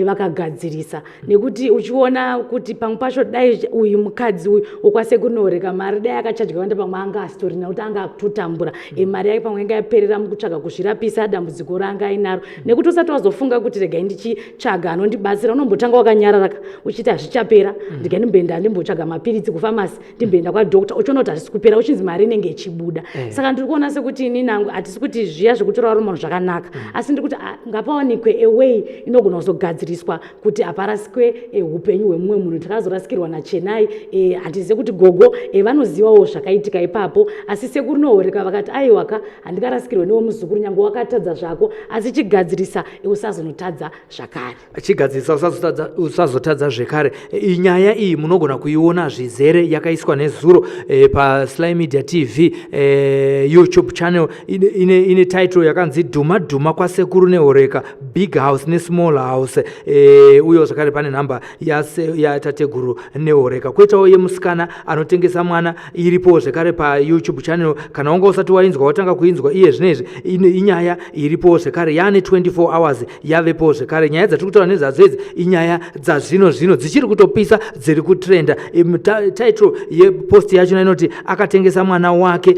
vakagadzirisa, nekuti uchiona kuti pamwe pacho dai uyu mukadzi uyu ukwasekuru nohoreka mari dai akachadya wanda pamwe anga asitorina kuti anga akutotambura mari yake pamwe anga yaperera mukutsvaga kuzvirapisa dambudziko ranga ainaro, nekuti usati wazofunga kuti regai ndichitsvaga anondibatsira unombotanga wakanyararaka uchiti hazvichapera, regai ndimboenda ndimbotsvaga mapiritsi kufamasi, ndimboenda kwadhokta, uchiona kuti hazvisi kupera, uchinzi mari inenge ichibuda. Saka ndiri kuona sekuti ini nangu hatisi kuti zviya zvekutora romano zvakanaka, asi ndiri kuti ngapawanikwe away inogona kuzogadziriswa kuti aparasikwe upenyu hwemumwe munhu. Takazorasikirwa naChenai, hatizive kuti gogo vanozivawo zvakaitika ipapo, asi sekuru nohoreka vakati aiwaka handingarasikirwe newo muzukuru nyange wakatadza zvako, asi chigadzirisa usazonotadza zvakare. Chigadzirisa usazotadza zvekare. Nyaya iyi munogona kuiona zvizere yakaiswa nezuro paSly Media TV YouTube channel ine title yakanzi Dhuma Dhuma kwasekuru nehoreka, Big House neSmall House. Uyo zvakare pane nhamba yatateguru nehoreka. Kwoitawo yemusikana anotengesa mwana iripo zvekare paYouTube channel. Kana wanga usati wainzwa watanga kuinzwa iye zvinezvi inyaya iripo zvekare, yaane 24 hours yavepo zvekare. Nyaya dzatiri kutaura nezvadzo idzi inyaya dzazvino zvino dzichiri kutopisa dziri kutrenda. Title yepost yacho inoti akatengesa mwana wake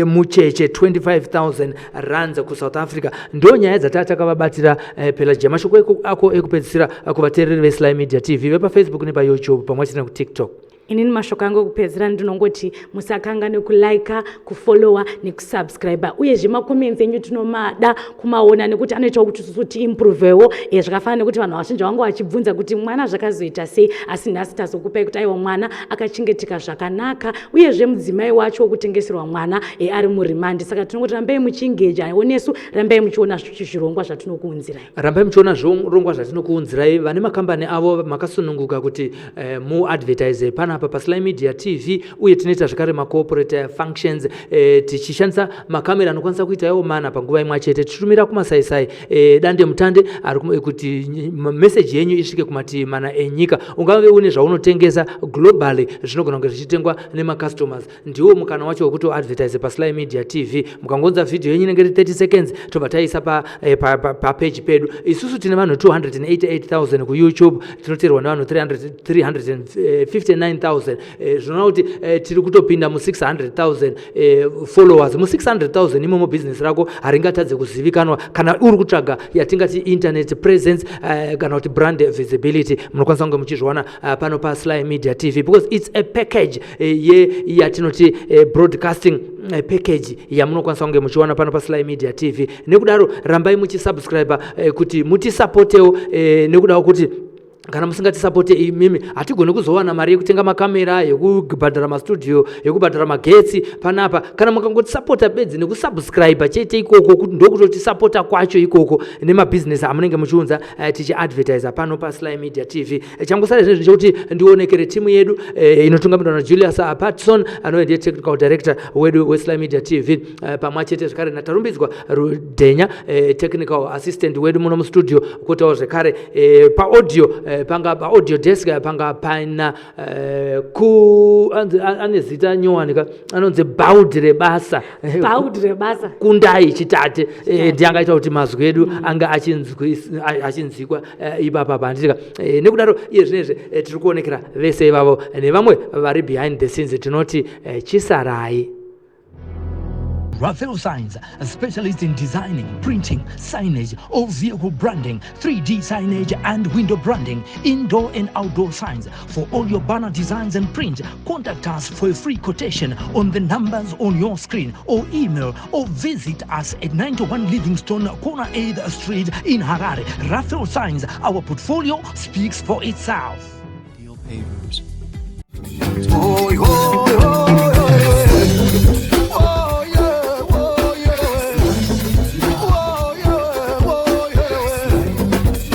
mucheche 25,000 rands kuSouth Africa. Ndo nyaya dzatakavabatira Pelagia. Mashoko ako ekupedzisira kuvateereri veSly Media TV vepaFacebook nepaYouTube pamwechete kuTikTok. Inini mashoko angu ekupedzisira ndinongoti musakanganwe kulaika, kufollowa nekusubscribe, uyezve makoments enyu tinomada kumaona nekuti anoitawo kuti isusu tiimprovewo. Zvakafanana nekuti vanhu vazhinji vanga vachibvunza kuti mwana zvakazoita sei, asi nhasi tazokupai kuti aiwa mwana akachengetika zvakanaka, uyezve mudzimai wacho wokutengeserwa mwana ari murimandi. Saka tinongoti rambai muchiengeja nesu, rambai muchiona zvirongwa zvatinokuunzirai, rambai muchiona zvirongwa zvatinokuunzirai. Vane makambani avo makasununguka kuti muadvertise panapa paSly Media TV, uye tinoita zvakare macorporate functions tichishandisa makamera anokwanisa kuita yawo mana panguva imwe chete. Titumira kumasaisai dande mutande kuti message yenyu isvike kumativi mana enyika. Ungave une zvaunotengesa globally zvinogona kunge zvichitengwa nemacustomers, ndiwo mukana wacho wekuti advertise paSly Media TV. Mukangonza video yenyu inenge 30 seconds tobva taisa page pedu. Isusu tine vanhu 288,000 kuYouTube, tinoteerwa nevanhu 359,000. Zvinoona kuti tiri kutopinda mu600,000 followers. Mu600,000 imomo business rako haringatadze kuzivikanwa kana uri kutsvaga yatingati internet presence kana kuti brand visibility. Munokwanisa kunge muchizviwana pano paSly Media TV because it's a package yatinoti broadcasting package yamunokwanisa kunge muchiwana pano paSly Media TV. Nekudaro rambai muchisubscribe kuti mutisapotewo, nekudawo kuti kana musingatisapoti imimi hatigone kuzowana mari yekutenga makamera, yekubhadhara mastudio, yekubhadhara magetsi panapa. Kana mukangotisapota bedzi nekusubscribe chete ikoko, kuti ndokutotisapota kwacho ikoko nemabhizinesi amunenge muchiunza tichiadvertise pano paSly Media TV. Changosara zvinezvi chekuti ndionekere timu yedu inotungamirirwa naJulius Patson anove ndiye technical director wedu weSly Media TV, pamwe chete zvakare natarumbidzwa Rudhenya technical assistant wedu muno mustudio, kwotawo zvakare paaudio panga audio desk panga paina ane zita nyowanika anonzi Baudre Basa Kundai Chitate, ndiangaita kuti mazwi edu anga achinzikwa ipapa panditika. Nekudaro iye zvinezvi tiri kuonekera vese ivavo nevamwe vari behind the scenes tinoti chisarai. Raphael Signs, a specialist in designing, printing, signage, all vehicle branding, 3D signage and window branding, indoor and outdoor signs. For all your banner designs and print, contact us for a free quotation on the numbers on your screen, or email or visit us at 91 Livingstone, Corner 8th Street in Harare. Raphael Signs, our portfolio speaks for itself. Pavers.